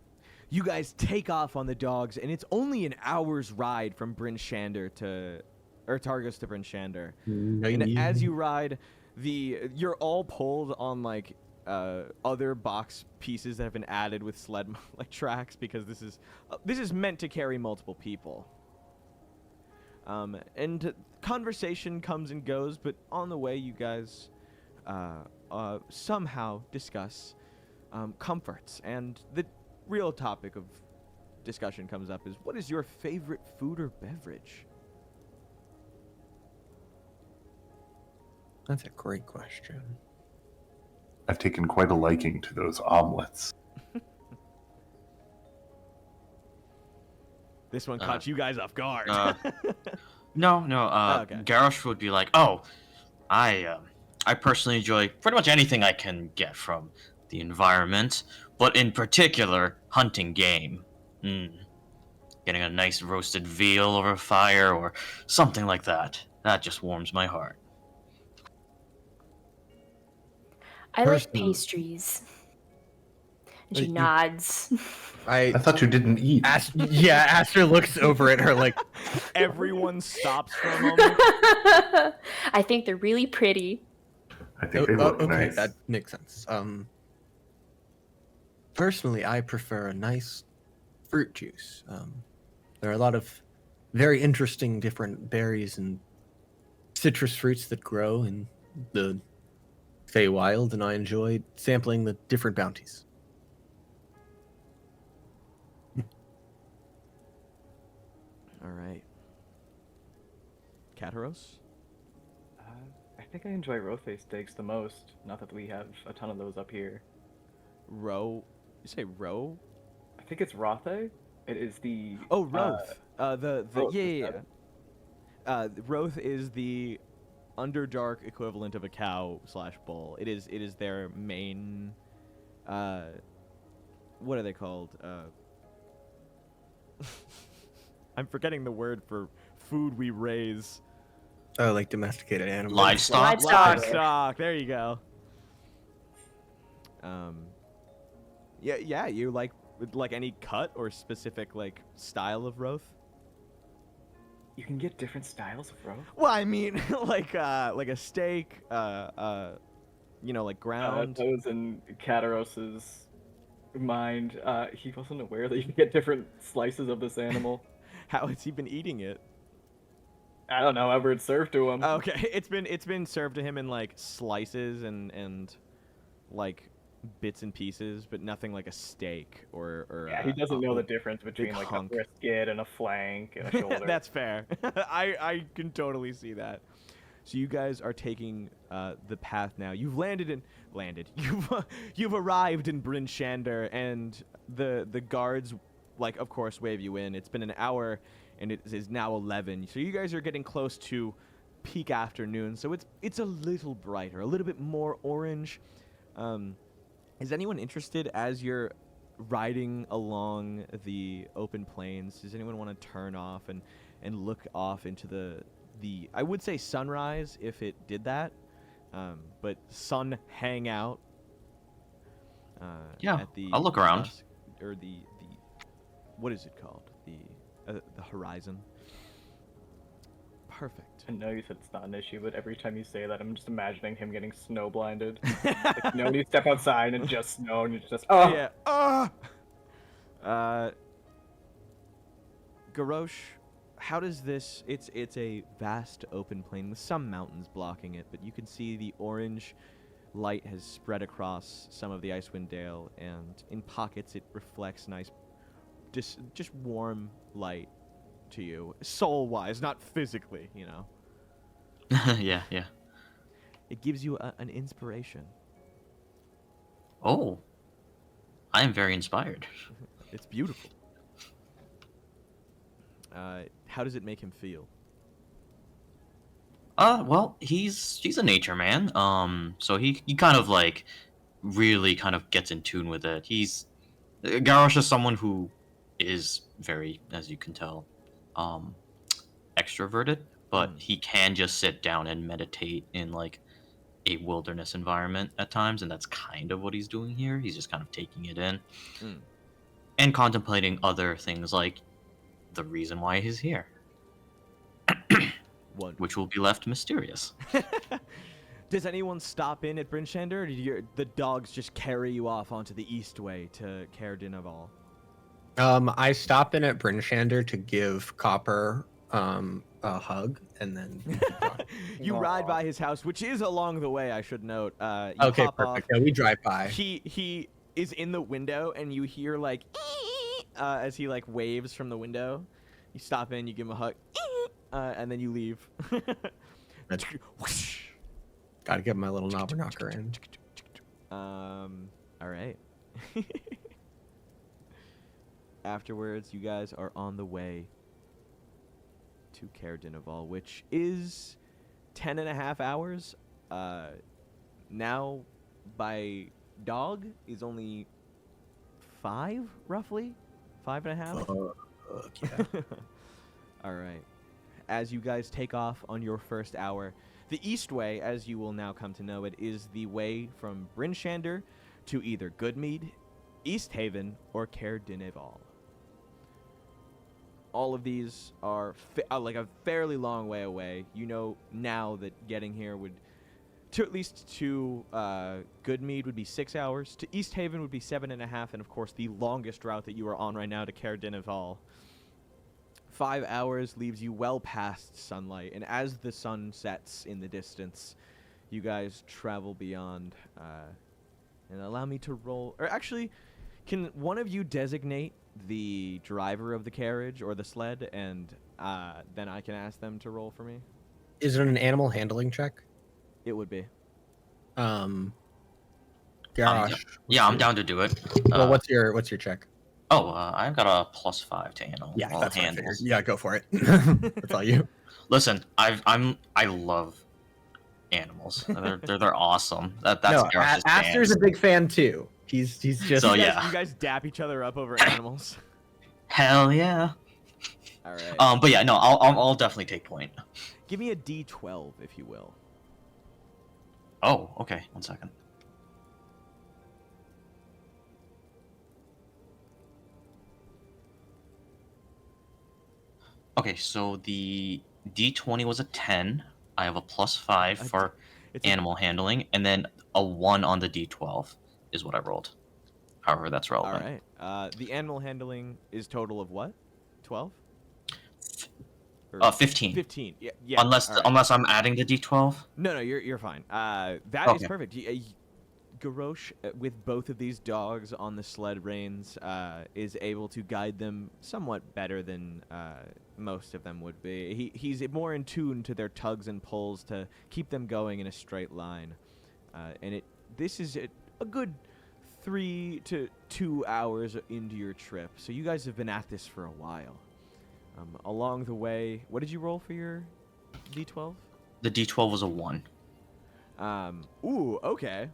You guys take off on the dogs, and it's only an hour's ride from Bryn Shander Targos to Bryn Shander. And as you ride, you're all pulled on like other box pieces that have been added with sled like tracks, because this is meant to carry multiple people. And conversation comes and goes, but on the way, you guys somehow discuss comforts, and the real topic of discussion comes up is, what is your favorite food or beverage? That's a great question. I've taken quite a liking to those omelets. This one caught you guys off guard. No. Okay. Garosh would be like, "Oh, I personally enjoy pretty much anything I can get from the environment, but in particular, hunting game. Getting a nice roasted veal over a fire or something like that. That just warms my heart." I like Personally- pastries. And she You- nods. I thought you didn't eat. Aster looks over at her like, Everyone stops for a moment. I think they're really pretty. I think they look okay, nice. that makes sense. Personally, I prefer a nice fruit juice. There are a lot of very interesting different berries and citrus fruits that grow in the Feywild, and I enjoy sampling the different bounties. All right. Kataros? I think I enjoy rothe steaks the most. Not that we have a ton of those up here. Roe? You say roe? I think it's rothe. It is the Oh, Roth. Roth, Yeah. Roth is the Underdark equivalent of a cow / bull. It is their main. What are they called? I'm forgetting the word for food we raise. Oh, like domesticated animals. Livestock. Livestock. There you go. Yeah. You like any cut or specific like style of Roth? You can get different styles of roe. Well, I mean, like a steak, like ground. That was in Kataros's mind. He wasn't aware that you can get different slices of this animal. How has he been eating it? I don't know. However it's served to him. Okay, it's been served to him in like slices and like bits and pieces, but nothing like a steak or Yeah, he doesn't know the difference between like hunk. a brisket and a flank and a shoulder. That's fair. I can totally see that. So you guys are taking the path now. You've landed. You've arrived in Bryn Shander, and the guards, like, of course, wave you in. It's been an hour, and it is now 11. So you guys are getting close to peak afternoon. So it's a little brighter, a little bit more orange. Is anyone interested as you're riding along the open plains? Does anyone want to turn off and look off into the I would say sunrise if it did that, but sun hang out. Yeah, at the I'll look around. dusk, or the what is it called? The horizon. Perfect. I know you said it's not an issue, but every time you say that, I'm just imagining him getting snow blinded. Like, you know, when you step outside and just snow, and you're just Yeah. Garosh, how does this? It's a vast open plain with some mountains blocking it, but you can see the orange light has spread across some of the Icewind Dale, and in pockets it reflects nice, just warm light to you, soul-wise, not physically, you know. Yeah. It gives you an inspiration. Oh, I am very inspired. It's beautiful. How does it make him feel? Well, he's a nature man. So he kind of like really kind of gets in tune with it. Garosh is someone who is very, as you can tell, extroverted, but he can just sit down and meditate in like a wilderness environment at times, and that's kind of what he's doing here. He's just kind of taking it in and contemplating other things, like the reason why he's here, which will be left mysterious. Does anyone stop in at Bryn Shander, or do the dogs just carry you off onto the Eastway to Caer Dineval? I stop in at Bryn Shander to give Copper a hug, and then you ride by his house, which is along the way, I should note. You okay, hop perfect. off. Yeah, we drive by. He is in the window, and you hear like as he like waves from the window. You stop in, you give him a hug, and then you leave. Gotta get my little knobber knocker in. All right. Afterwards, you guys are on the way to Caer Dineval, which is 10.5 hours. Now, by dog, is only 5, roughly? 5.5? Yeah. All right. As you guys take off on your first hour, the Eastway, as you will now come to know it, is the way from Bryn Shander to either Goodmead, East Haven, or Caer Dineval. All of these are like a fairly long way away. You know now that getting here would, at least to Goodmead would be 6 hours, to East Haven would be 7.5, and of course the longest route that you are on right now to Caer Dineval. 5 hours leaves you well past sunlight, and as the sun sets in the distance, you guys travel beyond. And allow me to roll, or actually, can one of you designate the driver of the carriage or the sled, and then I can ask them to roll for me? Is it an animal handling check? It would be. Garosh. I'm down to do it. Well, what's your check? I've got a +5 to handle. Yeah, that's what I handles. figured. Yeah, go for it. That's all you. Listen, I love animals. They're awesome. That's Garosh's Aster's jam. a big fan too. He's just. So you yeah, guys dap each other up over animals. hell yeah. All right. But yeah, no, I'll definitely take point. Give me a D12, if you will. Oh, okay. 1 second. Okay, so the D20 was a 10. I have a +5 for animal handling, and then a 1 on the D12 is what I rolled. However, that's relevant. All right. The animal handling is total of what? 12? Or 15. 15. Yeah. Unless all right. unless I'm adding the d12. No, you're fine. That is Okay. perfect. Garosh, with both of these dogs on the sled reins, is able to guide them somewhat better than most of them would be. He's more in tune to their tugs and pulls to keep them going in a straight line. This is a good 3 to 2 hours into your trip, so you guys have been at this for a while. Along the way, what did you roll for your D12? The d12 was a 1. Ooh, okay.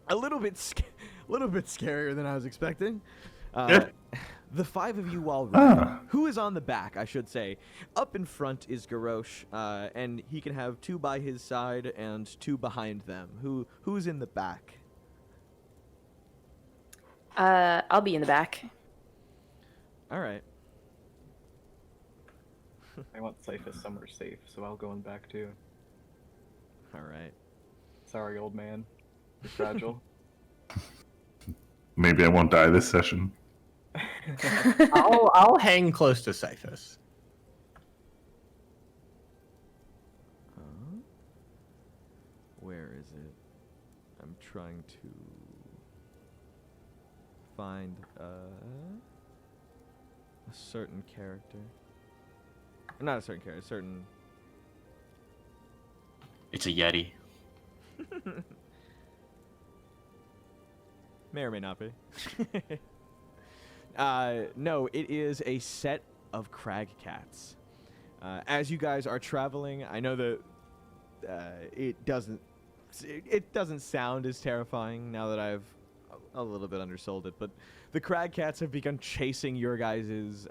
A little bit scarier than I was expecting. The 5 of you all ride. Who is on the back, I should say? Up in front is Garosh, and he can have 2 by his side and 2 behind them. Who's in the back? I'll be in the back. All right. I want Cyphus somewhere safe, so I'll go in back too. All right. Sorry, old man. You're fragile. Maybe I won't die this session. I'll hang close to Cyphus. Where is it? I'm trying to find a certain character. Not a certain character, a certain... It's a Yeti. May or may not be. No, it is a set of crag cats. As you guys are traveling, I know that it doesn't sound as terrifying now that I've a little bit undersold it, but the crag cats have begun chasing your guys'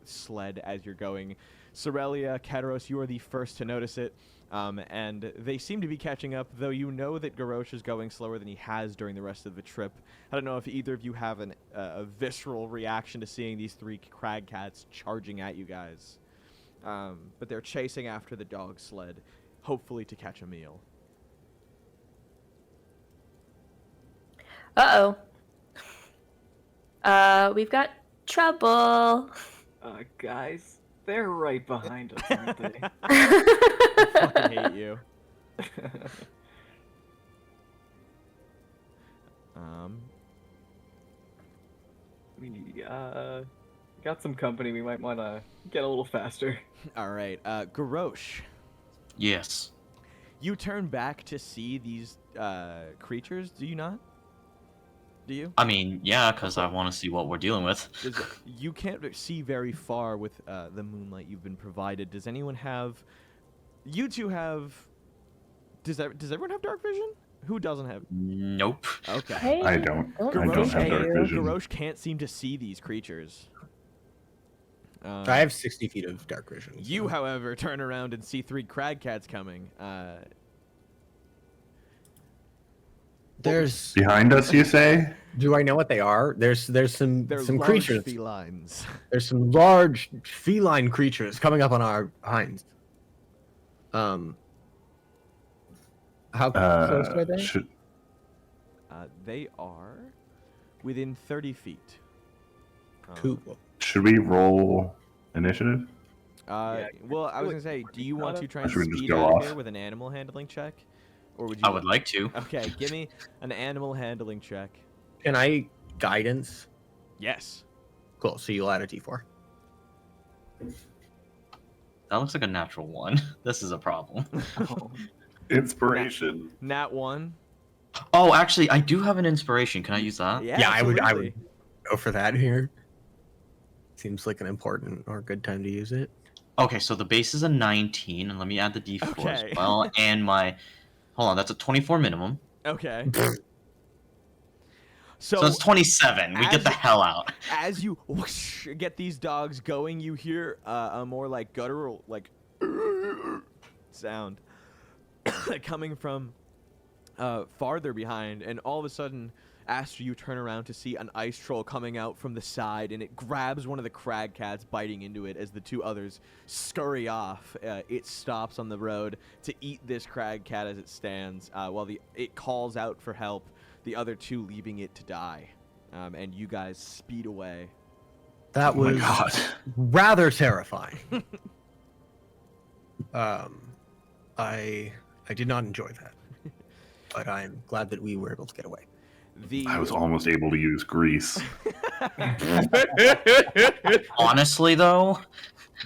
sled as you're going. Cerelia, Kataros, you are the first to notice it, and they seem to be catching up, though you know that Garosh is going slower than he has during the rest of the trip. I don't know if either of you have a visceral reaction to seeing these 3 crag cats charging at you guys, but they're chasing after the dog sled, hopefully to catch a meal. Uh-oh. We've got trouble. Guys, they're right behind us, aren't they? I fucking hate you. We got some company. We might want to get a little faster. All right, Garosh. Yes. You turn back to see these creatures, do you not? Do you? I mean, yeah, because I want to see what we're dealing with. You can't see very far with the moonlight you've been provided. Does anyone have... You two have... Does everyone have dark vision? Who doesn't have... Nope. Okay. Hey, I don't. I don't Garosh, have dark vision. Garosh can't seem to see these creatures. I have 60 feet of dark vision. You, so- however, turn around and see 3 crag cats coming. There's. Behind us, you say? Do I know what they are? There's some They're some large creatures. felines. There's some large feline creatures coming up on our hinds. How close are they? They are within 30 feet. Cool. Should we roll initiative? Well, I was gonna say, do you want to try and Should we just speed go out of off? here with an animal handling check, or would you? I would like to. Okay, give me an animal handling check. Can I guidance? Yes. Cool. So you'll add a D4. That looks like a natural 1. This is a problem. Oh, Inspiration. Nat 1. Oh, actually, I do have an inspiration. Can I use that? Yeah, I would absolutely. go for that here. Seems like an important or good time to use it. Okay, so the base is a 19, and let me add the d4 Okay. as well, and my... Hold on, that's a 24 minimum. Okay. So it's 27. We get the hell out. As you whoosh, get these dogs going, you hear a more like guttural, like sound coming from farther behind, and all of a sudden, Aster, you turn around to see an ice troll coming out from the side, and it grabs one of the crag cats, biting into it as the 2 others scurry off. It stops on the road to eat this crag cat as it stands, while it calls out for help, the other 2 leaving it to die. And you guys speed away. That Oh my was God. rather terrifying. I did not enjoy that, but I'm glad that we were able to get away. I was almost able to use grease. Honestly, though,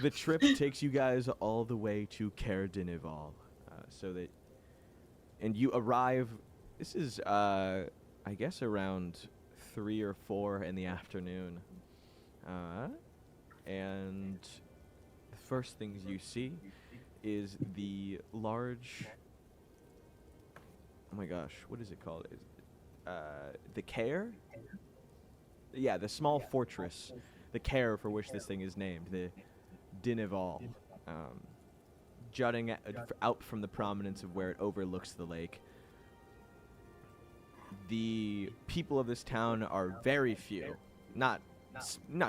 The trip takes you guys all the way to Caer Dineval, and you arrive. This is, I guess, around 3 or 4 in the afternoon, and the first things you see is the large. Oh my gosh, what is it called? The Caer? Yeah, the small fortress, the Caer for which this thing is named, the Dineval, jutting out from the prominence of where it overlooks the lake. The people of this town are very few, not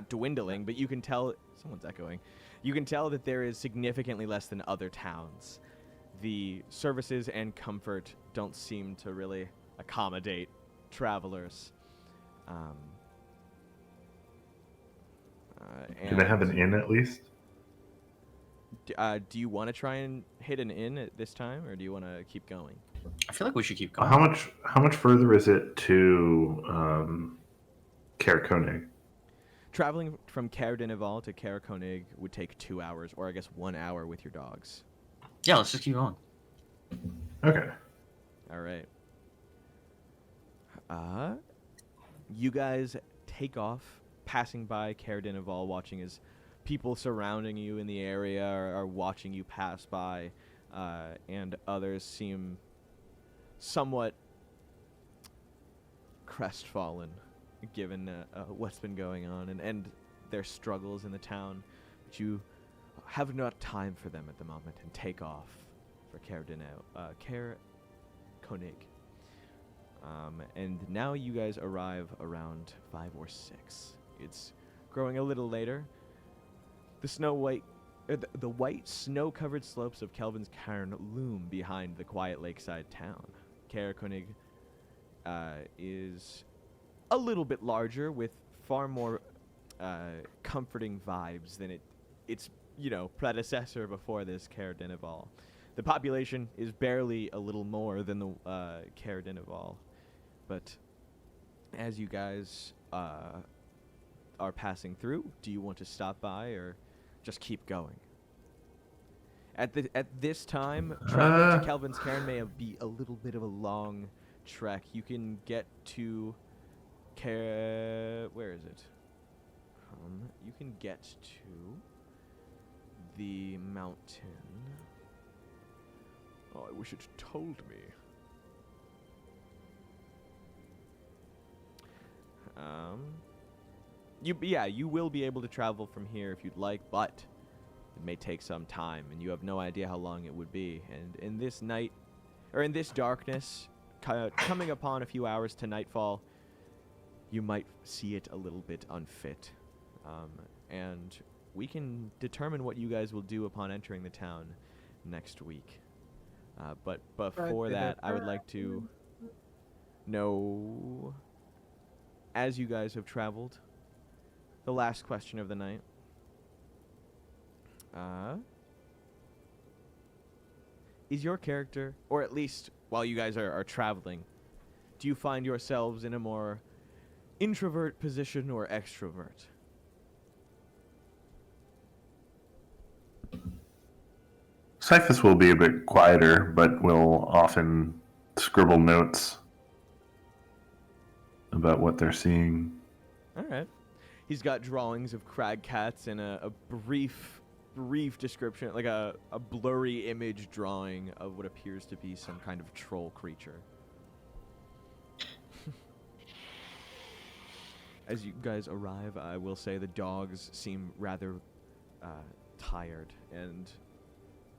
dwindling, but you can tell. Someone's echoing. You can tell that there is significantly less than other towns. The services and comfort don't seem to really accommodate travelers. Do they have an inn at least? Do you want to try and hit an inn at this time, or do you want to keep going? I feel like we should keep going. How much further is it to Caer Konig? Traveling from Caer Dineval to Caer Konig would take 2 hours, or I guess 1 hour with your dogs. Yeah, let's just keep going. Okay. All right. You guys take off, passing by Caer Dineval, watching as people surrounding you in the area are watching you pass by, and others seem somewhat crestfallen, given what's been going on and their struggles in the town. But you have not time for them at the moment and take off for Caer Konig. And now you guys arrive around 5 or 6. It's growing a little later. The white snow-covered slopes of Kelvin's Cairn loom behind the quiet lakeside town. Caer Konig is a little bit larger, with far more comforting vibes than its predecessor before this, Caer Dineval. The population is barely a little more than the Caer Dineval, but as you guys are passing through, do you want to stop by or just keep going? At this time, traveling to Kelvin's Cairn may be a little bit of a long trek. You can get to where is it? You can get to the mountain. Oh, I wish it told me. You will be able to travel from here if you'd like, but it may take some time, and you have no idea how long it would be. And in this night, or in this darkness, coming upon a few hours to nightfall, you might see it a little bit unfit. And we can determine what you guys will do upon entering the town next week. But before that, I would like to know, as you guys have traveled, the last question of the night. Is your character, or at least while you guys are traveling, do you find yourselves in a more introvert position or extrovert? Cyphus will be a bit quieter, but will often scribble notes about what they're seeing. All right. He's got drawings of crag cats and a brief description, like a blurry image drawing of what appears to be some kind of troll creature. As you guys arrive, I will say the dogs seem rather tired and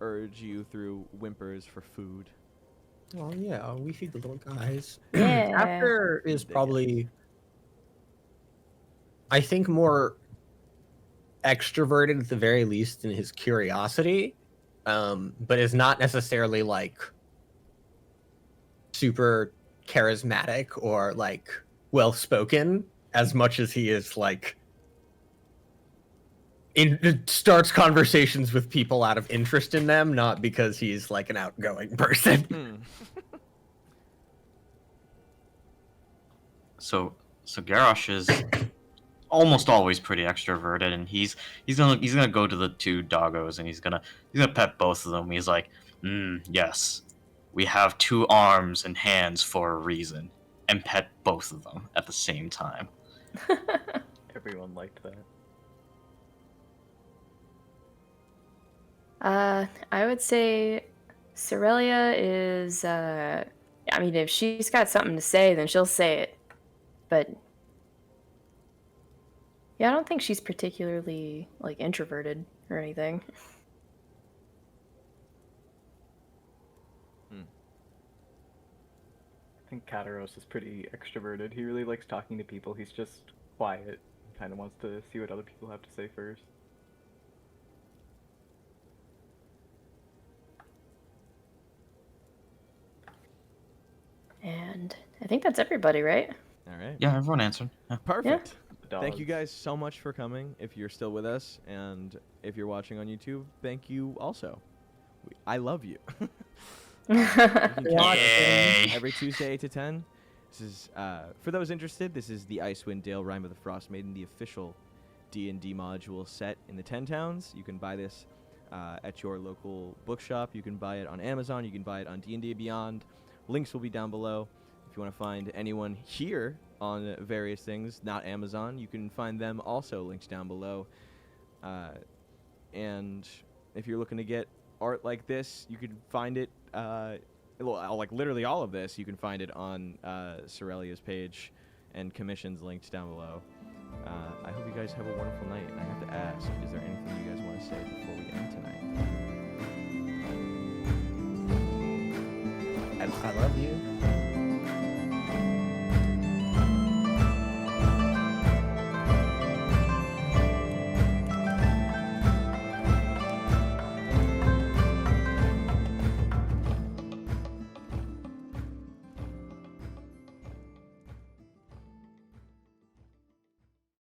urge you through whimpers for food. Oh yeah, we feed the little guys. Yeah. Aster is probably, I think, more extroverted at the very least in his curiosity, but is not necessarily like super charismatic or like well spoken as much as he is like starts conversations with people out of interest in them, not because he's like an outgoing person. So Garosh is almost always pretty extroverted, and he's gonna go to the two doggos, and he's gonna pet both of them. He's like, yes, we have two arms and hands for a reason, and pet both of them at the same time. Everyone liked that. I would say Cerelia is, I mean, if she's got something to say, then she'll say it. But, yeah, I don't think she's particularly, like, introverted or anything. I think Kataros is pretty extroverted. He really likes talking to people. He's just quiet. Kind of wants to see what other people have to say first. And I think that's everybody, right? All right. Yeah, everyone answered. Yeah. Perfect. The Thank you dogs. guys so much for coming. If you're still with us, and if you're watching on YouTube, thank you also. I love you. You can catch us Yay. every Tuesday 8 to 10. This is for those interested. This is the Icewind Dale Rime of the Frost Maiden, the official D&D module set in the 10 towns. You can buy this at your local bookshop. You can buy it on Amazon. You can buy it on D&D Beyond. Links will be down below. If you want to find anyone here on various things, not Amazon, you can find them also links down below. And if you're looking to get art like this, you can find it, like literally all of this, you can find it on Cerelia's page, and commissions linked down below. I hope you guys have a wonderful night. And I have to ask, is there anything you guys want to say before we end tonight? I love you.